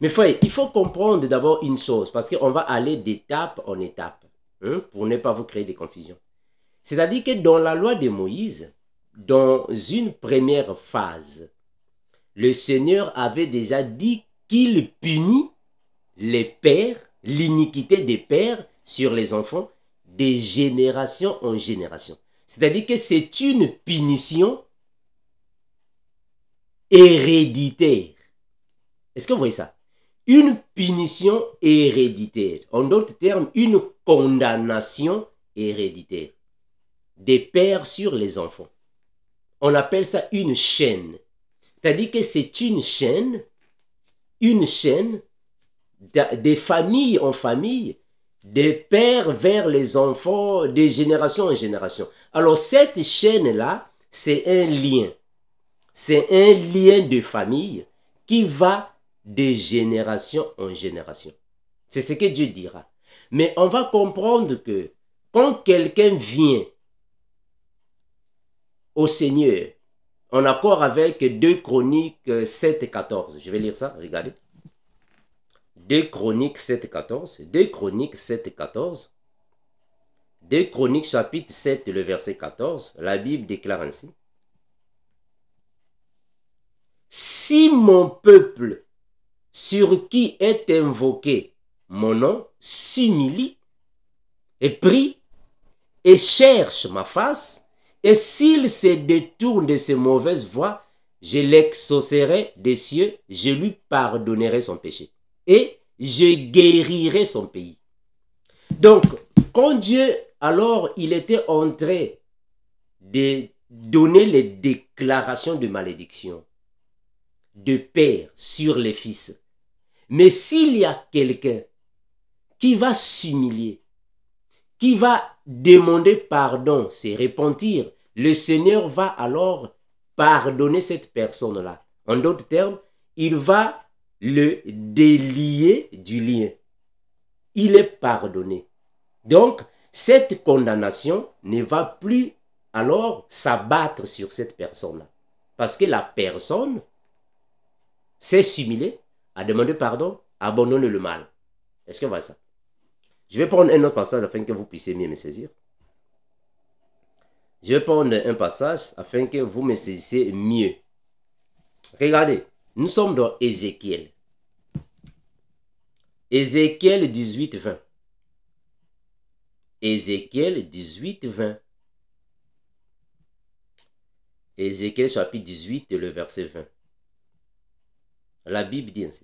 Mais frère, il faut comprendre d'abord une chose, parce qu'on va aller d'étape en étape, hein, pour ne pas vous créer des confusions. C'est-à-dire que dans la loi de Moïse, dans une première phase, le Seigneur avait déjà dit qu'il punit les pères, l'iniquité des pères sur les enfants, de génération en génération. C'est-à-dire que c'est une punition héréditaire. Est-ce que vous voyez ça? Une punition héréditaire. En d'autres termes, une condamnation héréditaire des pères sur les enfants. On appelle ça une chaîne. C'est-à-dire que c'est une chaîne de famille en famille, des pères vers les enfants, de génération en génération. Alors cette chaîne-là, c'est un lien. C'est un lien de famille qui va de génération en génération. C'est ce que Dieu dira. Mais on va comprendre que quand quelqu'un vient au Seigneur, en accord avec 2 Chroniques 7, 14. Je vais lire ça, regardez. 2 Chroniques 7, 14. 2 Chroniques 7, 14. 2 Chroniques chapitre 7, le verset 14. La Bible déclare ainsi. Si mon peuple sur qui est invoqué mon nom s'humilie et prie et cherche ma face, et s'il se détourne de ses mauvaises voies, je l'exaucerai des cieux, je lui pardonnerai son péché et je guérirai son pays. Donc, quand Dieu, alors, il était en train de donner les déclarations de malédiction de père sur les fils, mais s'il y a quelqu'un qui va s'humilier, qui va demander pardon, se repentir, le Seigneur va alors pardonner cette personne-là. En d'autres termes, il va le délier du lien. Il est pardonné. Donc, cette condamnation ne va plus alors s'abattre sur cette personne-là. Parce que la personne s'est humiliée, a demandé pardon, abandonne le mal. Est-ce que vous voyez ça? Je vais prendre un autre passage afin que vous puissiez mieux me saisir. Je vais prendre un passage afin que vous me saisissiez mieux. Regardez, nous sommes dans Ézéchiel. Ézéchiel 18, 20. Ézéchiel 18, 20. Ézéchiel chapitre 18, le verset 20. La Bible dit ainsi.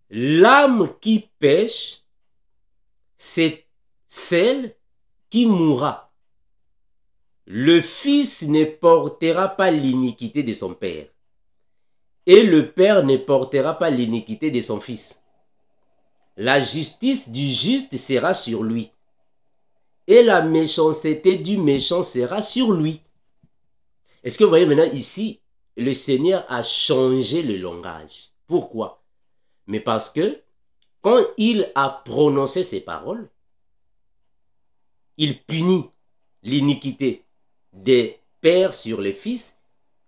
L'âme qui pêche, c'est celle qui mourra. Le fils ne portera pas l'iniquité de son père, et le père ne portera pas l'iniquité de son fils. La justice du juste sera sur lui, et la méchanceté du méchant sera sur lui. Est-ce que vous voyez maintenant ici, le Seigneur a changé le langage. Pourquoi? Mais parce que quand il a prononcé ces paroles, il punit l'iniquité des pères sur les fils,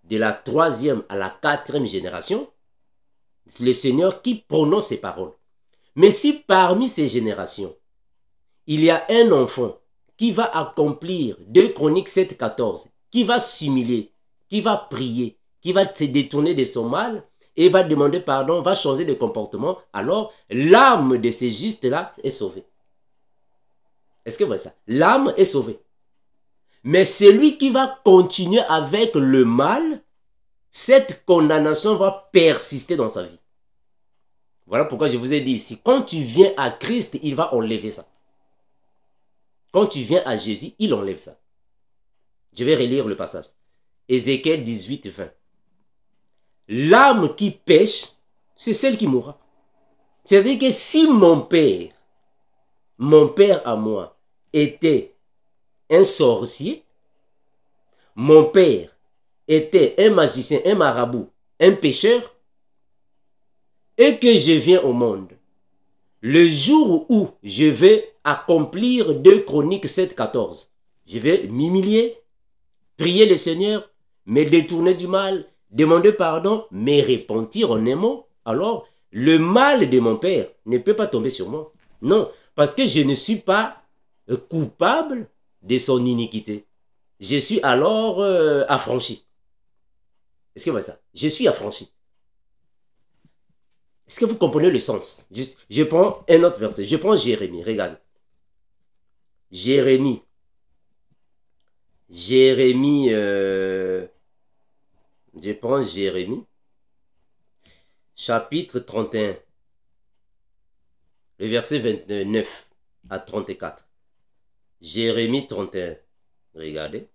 de la 3e à la 4e génération. C'est le Seigneur qui prononce ces paroles. Mais si parmi ces générations, il y a un enfant qui va accomplir 2 Chroniques 7, 14, qui va s'humilier, qui va prier, qui va se détourner de son mal et va demander pardon, va changer de comportement, alors l'âme de ces justes-là est sauvée. Est-ce que vous voyez ça? L'âme est sauvée. Mais celui qui va continuer avec le mal, cette condamnation va persister dans sa vie. Voilà pourquoi je vous ai dit ici, quand tu viens à Christ, il va enlever ça. Quand tu viens à Jésus, il enlève ça. Je vais relire le passage. Ézéchiel 18, 20. L'âme qui pêche, c'est celle qui mourra. C'est-à-dire que si mon père à moi, était un sorcier, mon père était un magicien, un marabout, un pécheur, et que je viens au monde, le jour où je vais accomplir 2 Chroniques 7, 14, je vais m'humilier, prier le Seigneur, me détourner du mal, demander pardon, me repentir en un mot, alors le mal de mon père ne peut pas tomber sur moi. Non, parce que je ne suis pas coupable de son iniquité. Je suis alors affranchi. Est-ce que vous voyez ça? Je suis affranchi. Est-ce que vous comprenez le sens? Je prends un autre verset. Je prends Jérémie. Regarde. Jérémie. Je prends Jérémie. Chapitre 31. Le verset 29 à 34. Jérémie 31. Regardez.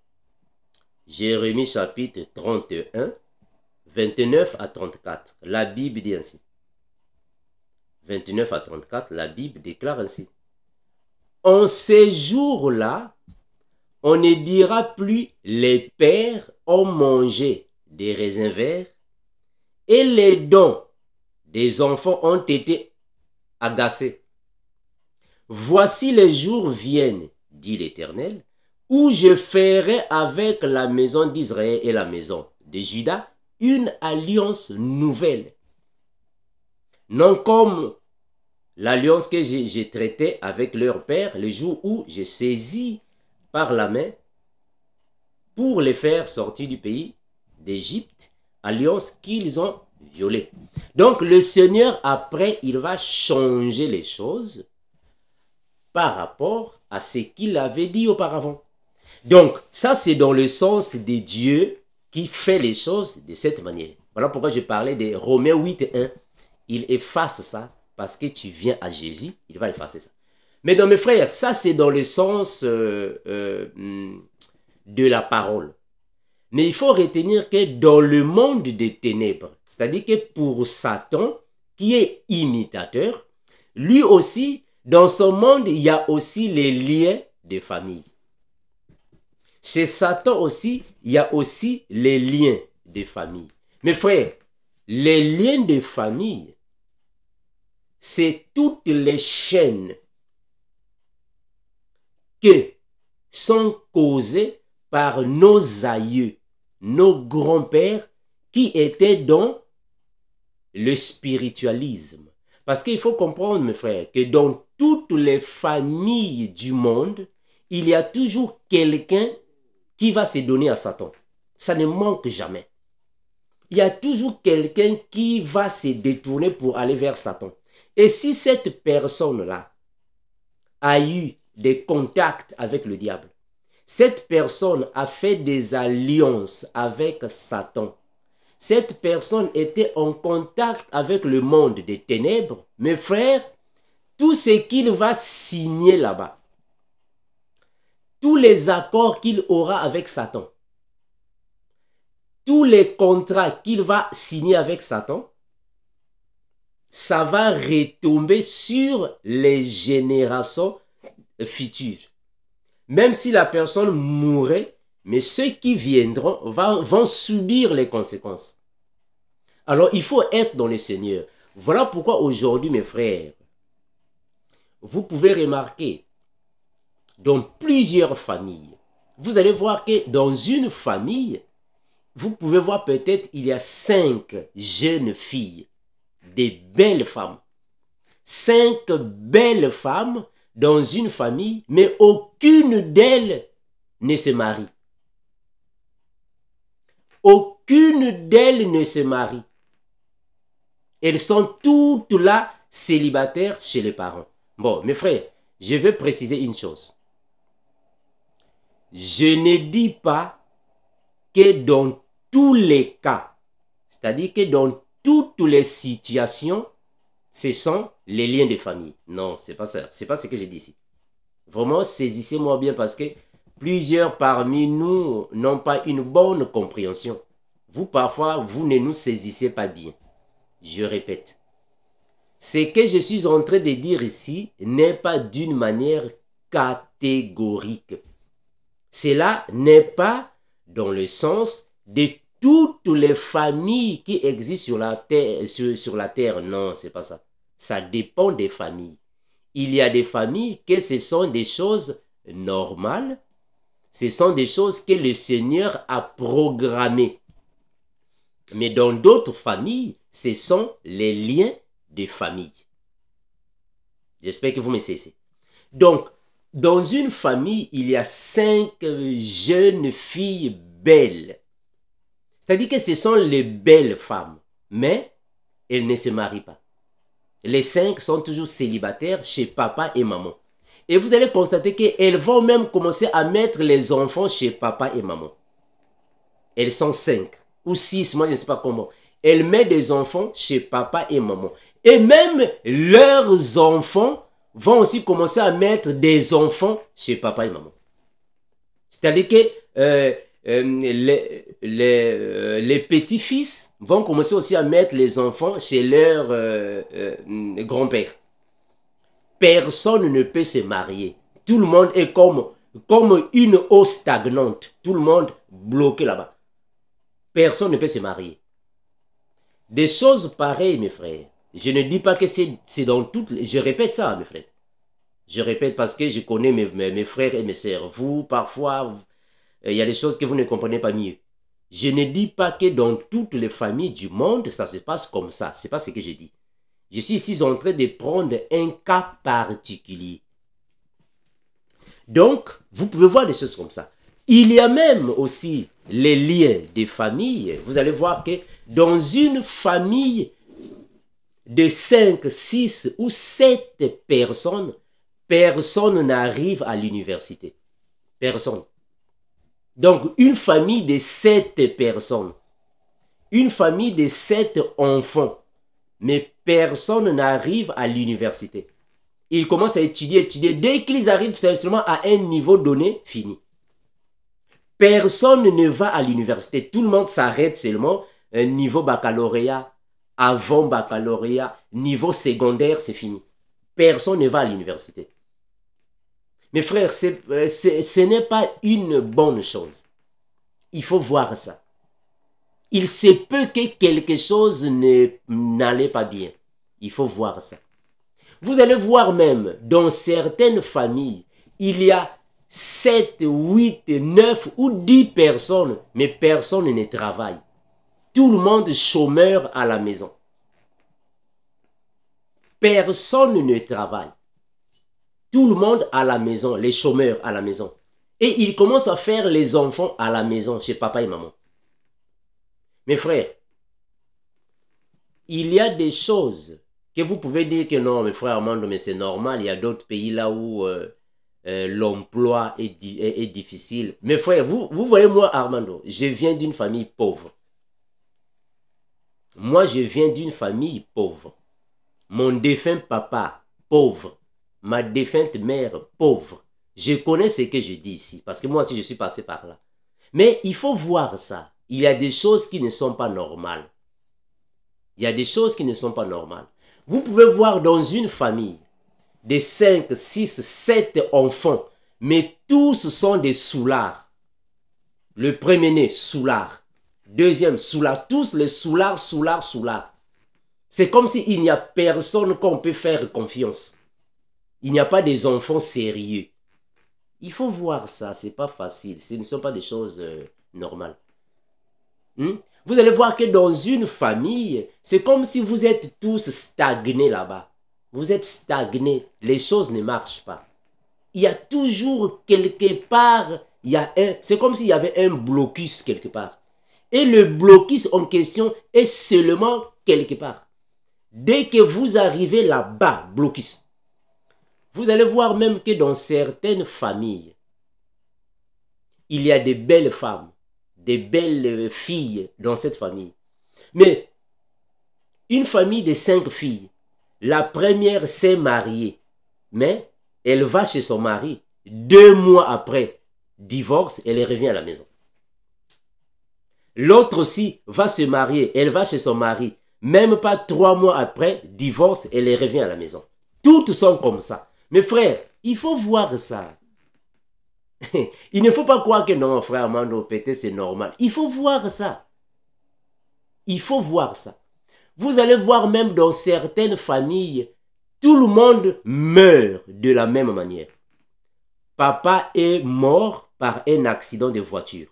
Jérémie chapitre 31, 29 à 34. La Bible dit ainsi. 29 à 34, la Bible déclare ainsi. En ces jours-là, on ne dira plus les pères ont mangé des raisins verts et les dents des enfants ont été agacés. Voici les jours viennent, dit l'Éternel, où je ferai avec la maison d'Israël et la maison de Juda une alliance nouvelle. Non comme l'alliance que j'ai traitée avec leur père le jour où j'ai saisi par la main pour les faire sortir du pays d'Égypte, alliance qu'ils ont violée. Donc le Seigneur, après, il va changer les choses par rapport à ce qu'il avait dit auparavant. Donc, ça c'est dans le sens de Dieu qui fait les choses de cette manière. Voilà pourquoi je parlais de Romains 8, 1. Il efface ça parce que tu viens à Jésus, il va effacer ça. Mais dans mes frères, ça c'est dans le sens de la parole. Mais il faut retenir que dans le monde des ténèbres, c'est-à-dire que pour Satan, qui est imitateur, lui aussi, dans son monde, il y a aussi les liens de famille. Chez Satan aussi, il y a aussi les liens de famille. Mes frères, les liens de famille, c'est toutes les chaînes qui sont causées par nos aïeux, nos grands-pères qui étaient dans le spiritualisme. Parce qu'il faut comprendre, mes frères, que dans toutes les familles du monde, il y a toujours quelqu'un qui va se donner à Satan. Ça ne manque jamais. Il y a toujours quelqu'un qui va se détourner pour aller vers Satan. Et si cette personne-là a eu des contacts avec le diable, cette personne a fait des alliances avec Satan, cette personne était en contact avec le monde des ténèbres, mes frères, tout ce qu'il va signer là-bas, tous les accords qu'il aura avec Satan, tous les contrats qu'il va signer avec Satan, ça va retomber sur les générations futures. Même si la personne mourrait, mais ceux qui viendront vont subir les conséquences. Alors, il faut être dans le Seigneur. Voilà pourquoi aujourd'hui, mes frères, vous pouvez remarquer dans plusieurs familles, vous allez voir que dans une famille, vous pouvez voir peut-être il y a 5 jeunes filles, des belles femmes. 5 belles femmes dans une famille, mais aucune d'elles ne se marie. Aucune d'elles ne se marie. Elles sont toutes là célibataires chez les parents. Bon, mes frères, je vais préciser une chose. Je ne dis pas que dans tous les cas, c'est-à-dire que dans toutes les situations, ce sont les liens de famille. Non, c'est pas ça. C'est pas ce que j'ai dit ici. Vraiment, saisissez-moi bien parce que plusieurs parmi nous n'ont pas une bonne compréhension. Vous, parfois, vous ne nous saisissez pas bien. Je répète. Ce que je suis en train de dire ici n'est pas d'une manière catégorique. Cela n'est pas dans le sens de toutes les familles qui existent sur la terre. Non, c'est pas ça. Ça dépend des familles. Il y a des familles que ce sont des choses normales. Ce sont des choses que le Seigneur a programmées. Mais dans d'autres familles, ce sont les liens de famille. J'espère que vous me cessez. Donc, dans une famille, il y a 5 jeunes filles belles. C'est-à-dire que ce sont les belles femmes, mais elles ne se marient pas. Les 5 sont toujours célibataires chez papa et maman. Et vous allez constater qu'elles vont même commencer à mettre les enfants chez papa et maman. Elles sont 5 ou 6, moi je ne sais pas comment. Elles mettent des enfants chez papa et maman. Et même leurs enfants vont aussi commencer à mettre des enfants chez papa et maman. C'est-à-dire que les petits-fils vont commencer aussi à mettre les enfants chez leur grand-père. Personne ne peut se marier. Tout le monde est comme une eau stagnante. Tout le monde bloqué là-bas. Personne ne peut se marier. Des choses pareilles, mes frères. Je ne dis pas que c'est dans toutes les... Je répète ça, mes frères. Je répète parce que je connais mes frères et mes sœurs. Vous, parfois, il y a des choses que vous ne comprenez pas mieux. Je ne dis pas que dans toutes les familles du monde, ça se passe comme ça. Ce n'est pas ce que je dis. Je suis ici en train de prendre un cas particulier. Donc, vous pouvez voir des choses comme ça. Il y a même aussi les liens des familles. Vous allez voir que dans une famille de 5, 6 ou 7 personnes, personne n'arrive à l'université. Personne. Donc, une famille de 7 personnes. Une famille de 7 enfants. Mais personne n'arrive à l'université. Ils commencent à étudier. Dès qu'ils arrivent seulement à un niveau donné, fini. Personne ne va à l'université. Tout le monde s'arrête seulement niveau baccalauréat, avant baccalauréat, niveau secondaire, c'est fini. Personne ne va à l'université. Mes frères, ce n'est pas une bonne chose. Il faut voir ça. Il se peut que quelque chose n'allait pas bien. Il faut voir ça. Vous allez voir même, dans certaines familles, il y a 7, 8, 9 ou 10 personnes, mais personne ne travaille. Tout le monde chômeur à la maison. personne ne travaille. Tout le monde à la maison, les chômeurs à la maison. Et ils commencent à faire les enfants à la maison, chez papa et maman. Mes frères, il y a des choses que vous pouvez dire que non, mes frères Armando, mais c'est normal. Il y a d'autres pays là où l'emploi est difficile. Mes frères, vous voyez moi, Armando, je viens d'une famille pauvre. Moi, je viens d'une famille pauvre. Mon défunt papa, pauvre. Ma défunte mère, pauvre. Je connais ce que je dis ici, parce que moi aussi, je suis passé par là. Mais il faut voir ça. Il y a des choses qui ne sont pas normales. Il y a des choses qui ne sont pas normales. Vous pouvez voir dans une famille des 5, 6, 7 enfants, mais tous sont des soulards. Le premier-né, soulard. Deuxième, soulard. Tous les soulards, soulards, soulards. C'est comme s'il n'y a personne qu'on peut faire confiance. Il n'y a pas des enfants sérieux. Il faut voir ça, c'est pas facile. Ce ne sont pas des choses normales. Vous allez voir que dans une famille, c'est comme si vous êtes tous stagnés là-bas. Vous êtes stagnés, les choses ne marchent pas. Il y a toujours quelque part, c'est comme s'il y avait un blocus quelque part. Et le blocus en question est seulement quelque part. Dès que vous arrivez là-bas, blocus, vous allez voir même que dans certaines familles, il y a des belles femmes, des belles filles dans cette famille. Mais une famille de 5 filles, la première s'est mariée, mais elle va chez son mari. 2 mois après, divorce, elle revient à la maison. L'autre aussi va se marier, elle va chez son mari. Même pas 3 mois après, divorce, elle revient à la maison. Toutes sont comme ça. Mes frères, il faut voir ça. Il ne faut pas croire que non, frère Armando, peut-être c'est normal. Il faut voir ça. Il faut voir ça. Vous allez voir même dans certaines familles, tout le monde meurt de la même manière. Papa est mort par un accident de voiture.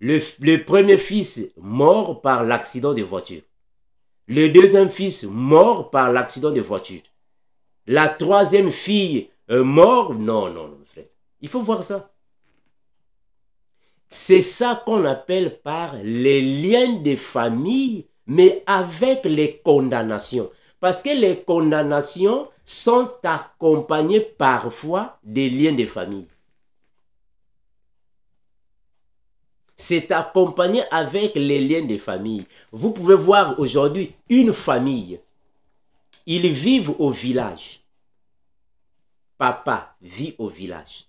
Le premier fils mort par l'accident de voiture. Le deuxième fils mort par l'accident de voiture. La troisième fille mort. Non, frère. Il faut voir ça. C'est ça qu'on appelle par les liens de famille, mais avec les condamnations. Parce que les condamnations sont accompagnées parfois des liens de famille. C'est accompagné avec les liens de famille. Vous pouvez voir aujourd'hui une famille. Ils vivent au village. Papa vit au village.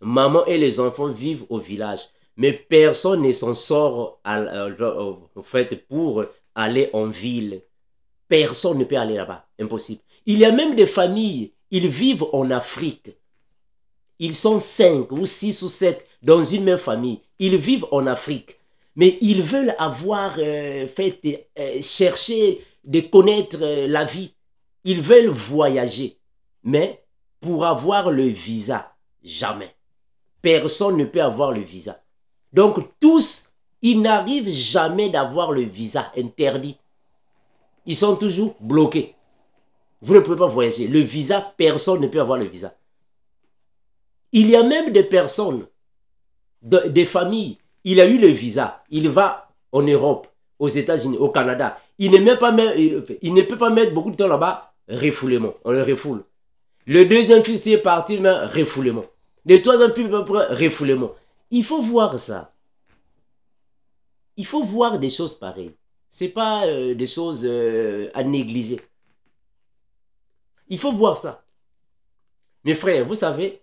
Maman et les enfants vivent au village. Mais personne ne s'en sort en fait, pour aller en ville. Personne ne peut aller là-bas. Impossible. Il y a même des familles, ils vivent en Afrique. Ils sont 5 ou 6 ou 7 dans une même famille. Ils vivent en Afrique. Mais ils veulent avoir chercher de connaître la vie. Ils veulent voyager. Mais pour avoir le visa, jamais. Personne ne peut avoir le visa. Donc tous, ils n'arrivent jamais d'avoir le visa interdit. Ils sont toujours bloqués. Vous ne pouvez pas voyager. Le visa, personne ne peut avoir le visa. Il y a même des personnes, des familles, il a eu le visa, il va en Europe, aux États-Unis, au Canada. Il ne peut pas mettre beaucoup de temps là-bas, refoulement, on le refoule. Le deuxième fils est parti, mais refoulement. Le troisième fils, refoulement. Il faut voir ça. Il faut voir des choses pareilles. Ce n'est pas des choses à négliger. Il faut voir ça. Mes frères, vous savez,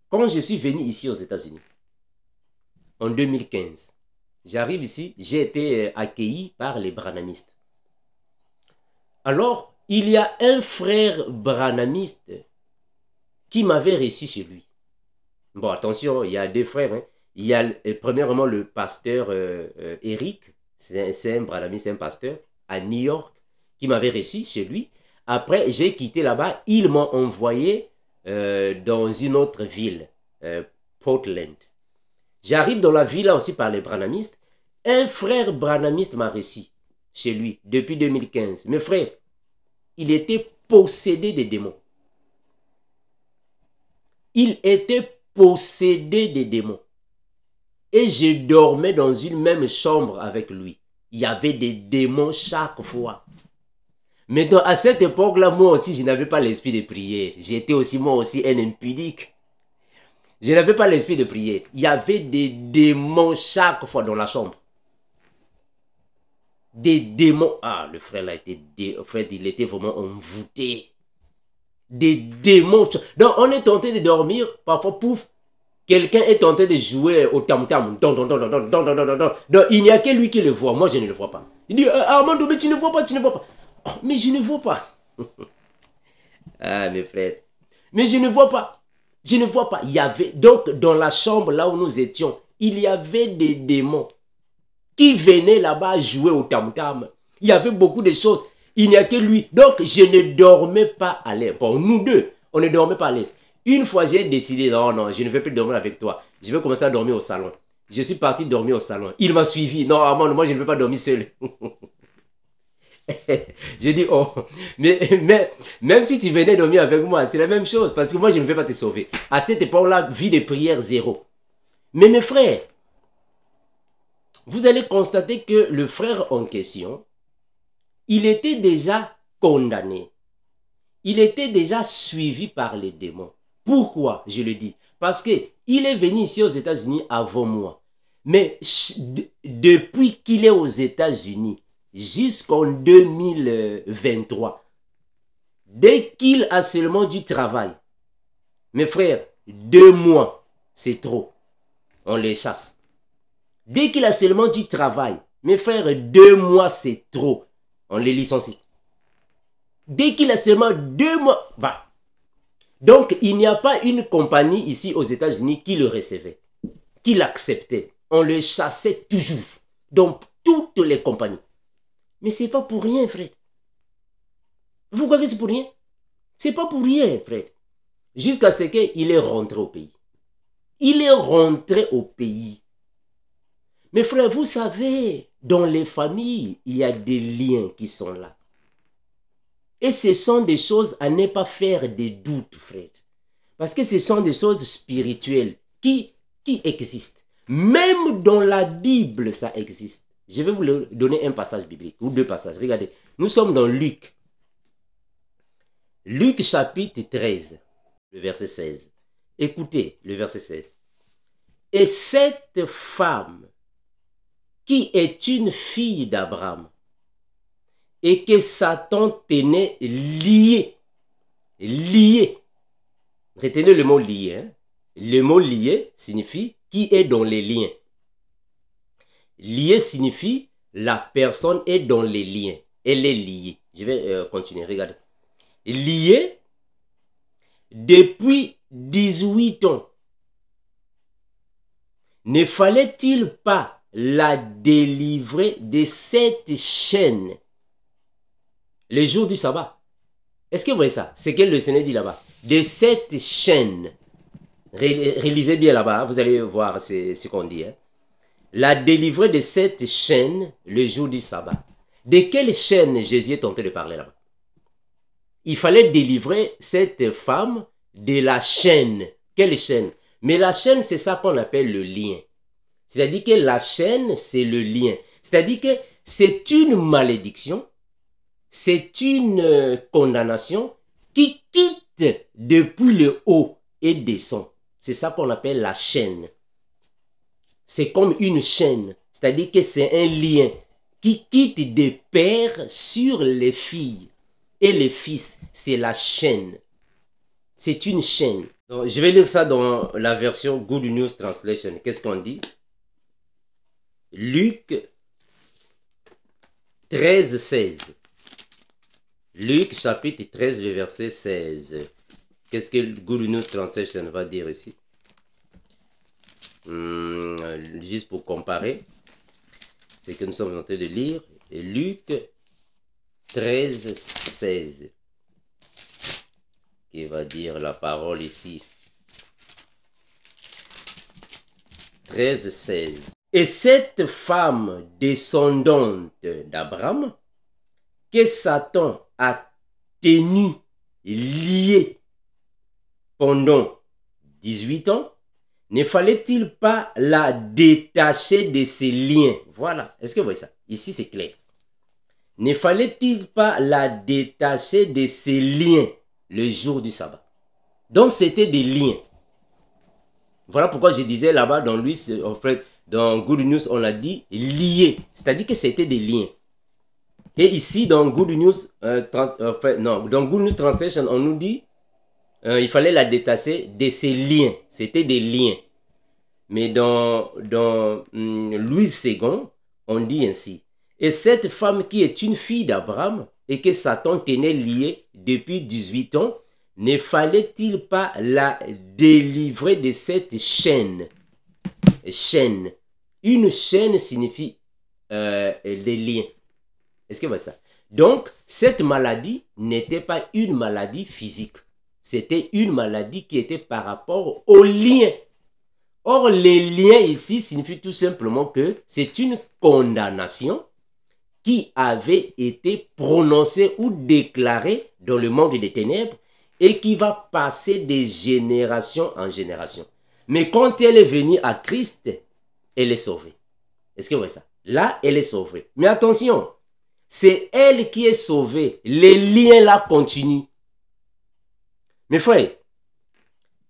quand je suis venu ici aux États-Unis, en 2015, j'arrive ici, j'ai été accueilli par les branhamistes. Alors, il y a un frère branhamiste qui m'avait reçu chez lui. Bon, attention, il y a 2 frères. Hein. Il y a premièrement le pasteur Eric, c'est un branhamiste, un pasteur, à New York, qui m'avait reçu chez lui. Après, j'ai quitté là-bas, ils m'ont envoyé dans une autre ville, Portland. J'arrive dans la ville là aussi par les branhamistes. Un frère branhamiste m'a reçu chez lui depuis 2015. Mes frères, il était possédé des démons. Il était possédé des démons. Et je dormais dans une même chambre avec lui. Il y avait des démons chaque fois. Mais donc, à cette époque-là, moi aussi, je n'avais pas l'esprit de prière. J'étais aussi, moi aussi, un impudique. Je n'avais pas l'esprit de prière. Il y avait des démons chaque fois dans la chambre. Des démons. Ah, le frère là il était vraiment envoûté. Des démons. Donc, on est tenté de dormir, parfois, pouf, quelqu'un est tenté de jouer au tam-tam. Donc, il n'y a que lui qui le voit. Moi, je ne le vois pas. Il dit, Armando, mais tu ne vois pas, tu ne vois pas. Oh, mais je ne vois pas. Ah, mes frères. Mais je ne vois pas. Je ne vois pas. Il y avait, donc, dans la chambre là où nous étions, il y avait des démons qui venaient là-bas jouer au tam-tam. Il y avait beaucoup de choses. Il n'y a que lui. Donc, je ne dormais pas à l'aise. Bon, nous deux, on ne dormait pas à l'aise. Une fois, j'ai décidé, non, non, je ne vais plus dormir avec toi. Je vais commencer à dormir au salon. Je suis parti dormir au salon. Il m'a suivi. Non, Armand, moi, je ne veux pas dormir seul. J'ai dit, oh, mais même si tu venais dormir avec moi, c'est la même chose. Parce que moi, je ne vais pas te sauver. À cette époque-là, vie de prière zéro. Mais mes frères, vous allez constater que le frère en question, il était déjà condamné. Il était déjà suivi par les démons. Pourquoi je le dis? Parce qu'il est venu ici aux États-Unis avant moi. Mais depuis qu'il est aux États-Unis jusqu'en 2023, dès qu'il a seulement du travail, mes frères, 2 mois, c'est trop. On les chasse. Dès qu'il a seulement du travail, mes frères, 2 mois, c'est trop. On les licencie. Dès qu'il a seulement 2 mois, va. Donc, il n'y a pas une compagnie ici aux États-Unis qui le recevait, qui l'acceptait. On le chassait toujours. Donc, toutes les compagnies. Mais ce n'est pas pour rien, frère. Vous croyez que c'est pour rien? Ce n'est pas pour rien, frère. Jusqu'à ce qu'il est rentré au pays. Il est rentré au pays. Mais frère, vous savez, dans les familles, il y a des liens qui sont là. Et ce sont des choses à ne pas faire des doutes, frère. Parce que ce sont des choses spirituelles qui existent. Même dans la Bible, ça existe. Je vais vous donner un passage biblique, ou 2 passages. Regardez, nous sommes dans Luc. Luc chapitre 13, le verset 16. Écoutez le verset 16. Et cette femme, qui est une fille d'Abraham, et que Satan tenait lié. Lié. Retenez le mot lié. Hein? Le mot lié signifie qui est dans les liens. Lié signifie la personne est dans les liens. Elle est liée. Je vais continuer. Regardez. Lié depuis 18 ans. Ne fallait-il pas la délivrer de cette chaîne le jour du sabbat? Est-ce que vous voyez ça? C'est que le Seigneur dit là-bas. De cette chaîne. Relisez bien là-bas, vous allez voir ce qu'on dit. Hein? La délivrer de cette chaîne le jour du sabbat. De quelle chaîne Jésus est tenté de parler là-bas? Il fallait délivrer cette femme de la chaîne. Quelle chaîne? Mais la chaîne, c'est ça qu'on appelle le lien. C'est-à-dire que la chaîne, c'est le lien. C'est-à-dire que c'est une malédiction, c'est une condamnation qui quitte depuis le haut et descend. C'est ça qu'on appelle la chaîne. C'est comme une chaîne, c'est-à-dire que c'est un lien qui quitte des pères sur les filles. Et les fils, c'est la chaîne. C'est une chaîne. Donc, je vais lire ça dans la version Good News Translation. Qu'est-ce qu'on dit? Luc 13, 16. Luc chapitre 13, le verset 16. Qu'est-ce que Good News Translation va dire ici? Juste pour comparer ce que nous sommes en train de lire. Et Luc 13, 16. Qui va dire la parole ici. 13, 16. Et cette femme descendante d'Abraham, que Satan a tenue, liée pendant 18 ans, ne fallait-il pas la détacher de ses liens? Voilà, est-ce que vous voyez ça? Ici, c'est clair. Ne fallait-il pas la détacher de ses liens le jour du sabbat? Donc, c'était des liens. Voilà pourquoi je disais là-bas dans lui, en fait, dans Good News, on a dit liés. C'est-à-dire que c'était des liens. Et ici, dans Good News, dans Good News Translation, on nous dit il fallait la détacher de ses liens. C'était des liens. Mais dans Louis II, on dit ainsi. Et cette femme qui est une fille d'Abraham et que Satan tenait liée depuis 18 ans, ne fallait-il pas la délivrer de cette chaîne? Chaîne. Une chaîne signifie des liens. Est-ce que vous voyez ça? Donc, cette maladie n'était pas une maladie physique. C'était une maladie qui était par rapport aux liens. Or, les liens ici signifient tout simplement que c'est une condamnation qui avait été prononcée ou déclarée dans le monde des ténèbres et qui va passer de génération en génération. Mais quand elle est venue à Christ, elle est sauvée. Est-ce que vous voyez ça? Là, elle est sauvée. Mais attention, c'est elle qui est sauvée. Les liens là continuent. Mes frères,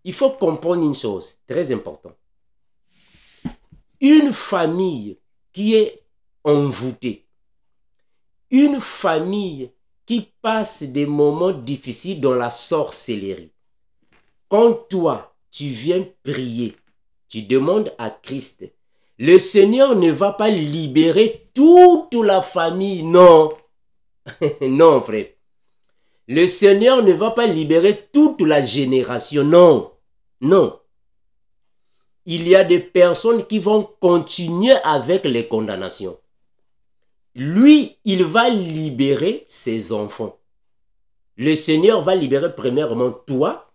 il faut comprendre une chose très importante. Une famille qui est envoûtée, une famille qui passe des moments difficiles dans la sorcellerie. Quand toi, tu viens prier, tu demandes à Christ, le Seigneur ne va pas libérer toute la famille, non. Non, frère. Le Seigneur ne va pas libérer toute la génération, non. Non. Il y a des personnes qui vont continuer avec les condamnations. Lui, il va libérer ses enfants. Le Seigneur va libérer premièrement toi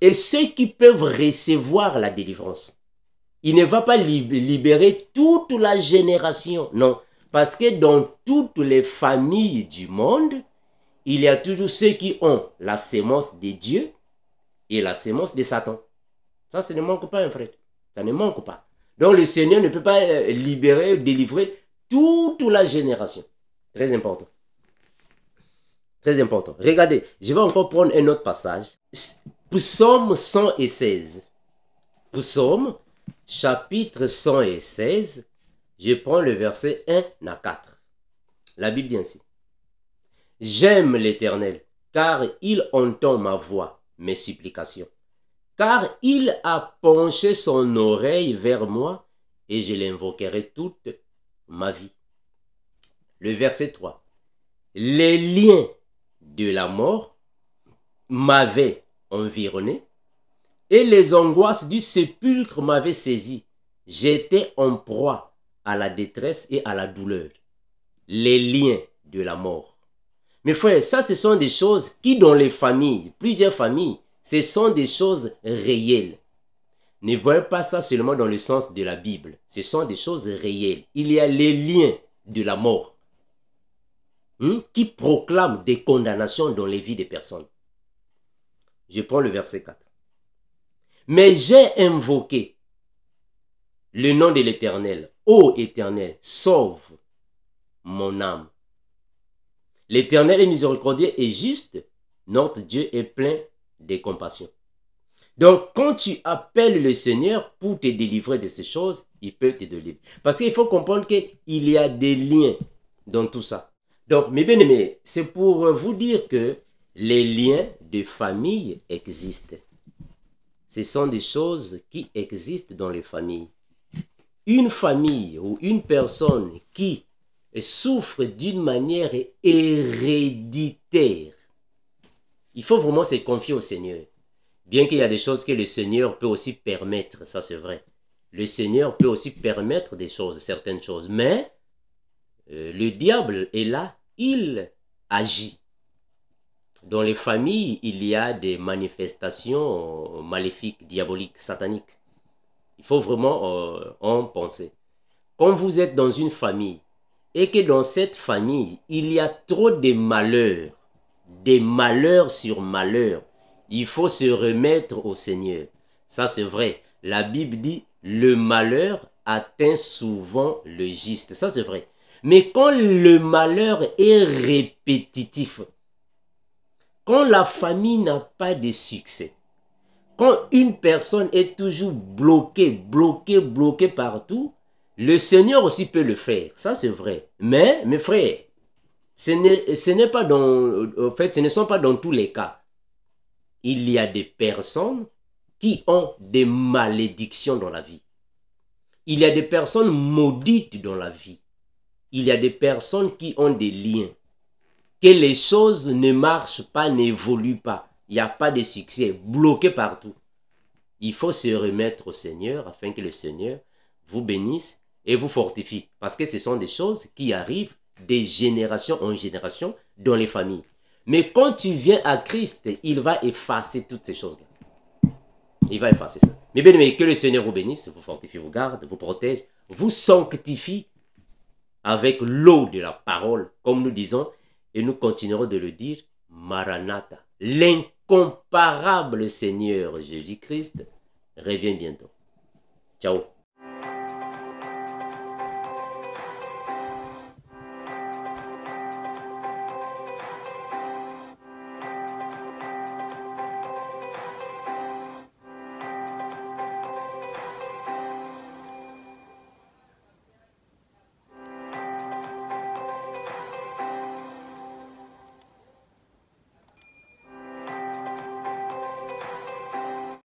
et ceux qui peuvent recevoir la délivrance. Il ne va pas libérer toute la génération, non. Parce que dans toutes les familles du monde, il y a toujours ceux qui ont la sémence de Dieu et la sémence de Satan. Ça ne manque pas, un frère. Ça ne manque pas. Donc le Seigneur ne peut pas libérer, délivrer toute la génération. Très important. Très important. Regardez, je vais encore prendre un autre passage. Psaume 116. Psaume, chapitre 116. Je prends le verset 1 à 4. La Bible dit ainsi. J'aime l'Éternel, car il entend ma voix, mes supplications. Car il a penché son oreille vers moi, et je l'invoquerai toute ma vie. Le verset 3. Les liens de la mort m'avaient environné, et les angoisses du sépulcre m'avaient saisi. J'étais en proie à la détresse et à la douleur. Les liens de la mort. Mes frères, ça ce sont des choses qui dans les familles, plusieurs familles, ce sont des choses réelles. Ne voyez pas ça seulement dans le sens de la Bible. Ce sont des choses réelles. Il y a les liens de la mort qui proclament des condamnations dans les vies des personnes. Je prends le verset 4. Mais j'ai invoqué le nom de l'Éternel. Ô Éternel, sauve mon âme. L'Éternel est miséricordieux et juste. Notre Dieu est plein de compassion. Donc, quand tu appelles le Seigneur pour te délivrer de ces choses, il peut te délivrer. Parce qu'il faut comprendre qu'il y a des liens dans tout ça. Donc, mes bien-aimés, c'est pour vous dire que les liens de famille existent. Ce sont des choses qui existent dans les familles. Une famille ou une personne qui souffre d'une manière héréditaire, il faut vraiment se confier au Seigneur. Bien qu'il y a des choses que le Seigneur peut aussi permettre, ça c'est vrai. Le Seigneur peut aussi permettre des choses, certaines choses. Mais le diable est là, il agit. Dans les familles, il y a des manifestations maléfiques, diaboliques, sataniques. Il faut vraiment en penser. Quand vous êtes dans une famille et que dans cette famille, il y a trop de malheurs, des malheurs sur malheurs. Il faut se remettre au Seigneur. Ça, c'est vrai. La Bible dit, le malheur atteint souvent le juste. Ça, c'est vrai. Mais quand le malheur est répétitif, quand la famille n'a pas de succès, quand une personne est toujours bloquée partout, le Seigneur aussi peut le faire. Ça, c'est vrai. Mais, mes frères, ce n'est pas dans, en fait, ce ne sont pas dans tous les cas. Il y a des personnes qui ont des malédictions dans la vie. Il y a des personnes maudites dans la vie. Il y a des personnes qui ont des liens. Que les choses ne marchent pas, n'évoluent pas. Il n'y a pas de succès, bloqué partout. Il faut se remettre au Seigneur afin que le Seigneur vous bénisse et vous fortifie. Parce que ce sont des choses qui arrivent de génération en génération dans les familles. Mais quand tu viens à Christ, il va effacer toutes ces choses-là. Il va effacer ça. Mais bien aimé, que le Seigneur vous bénisse, vous fortifie, vous garde, vous protège, vous sanctifie avec l'eau de la parole, comme nous disons, et nous continuerons de le dire, Maranatha, l'incomparable Seigneur Jésus-Christ revient bientôt. Ciao.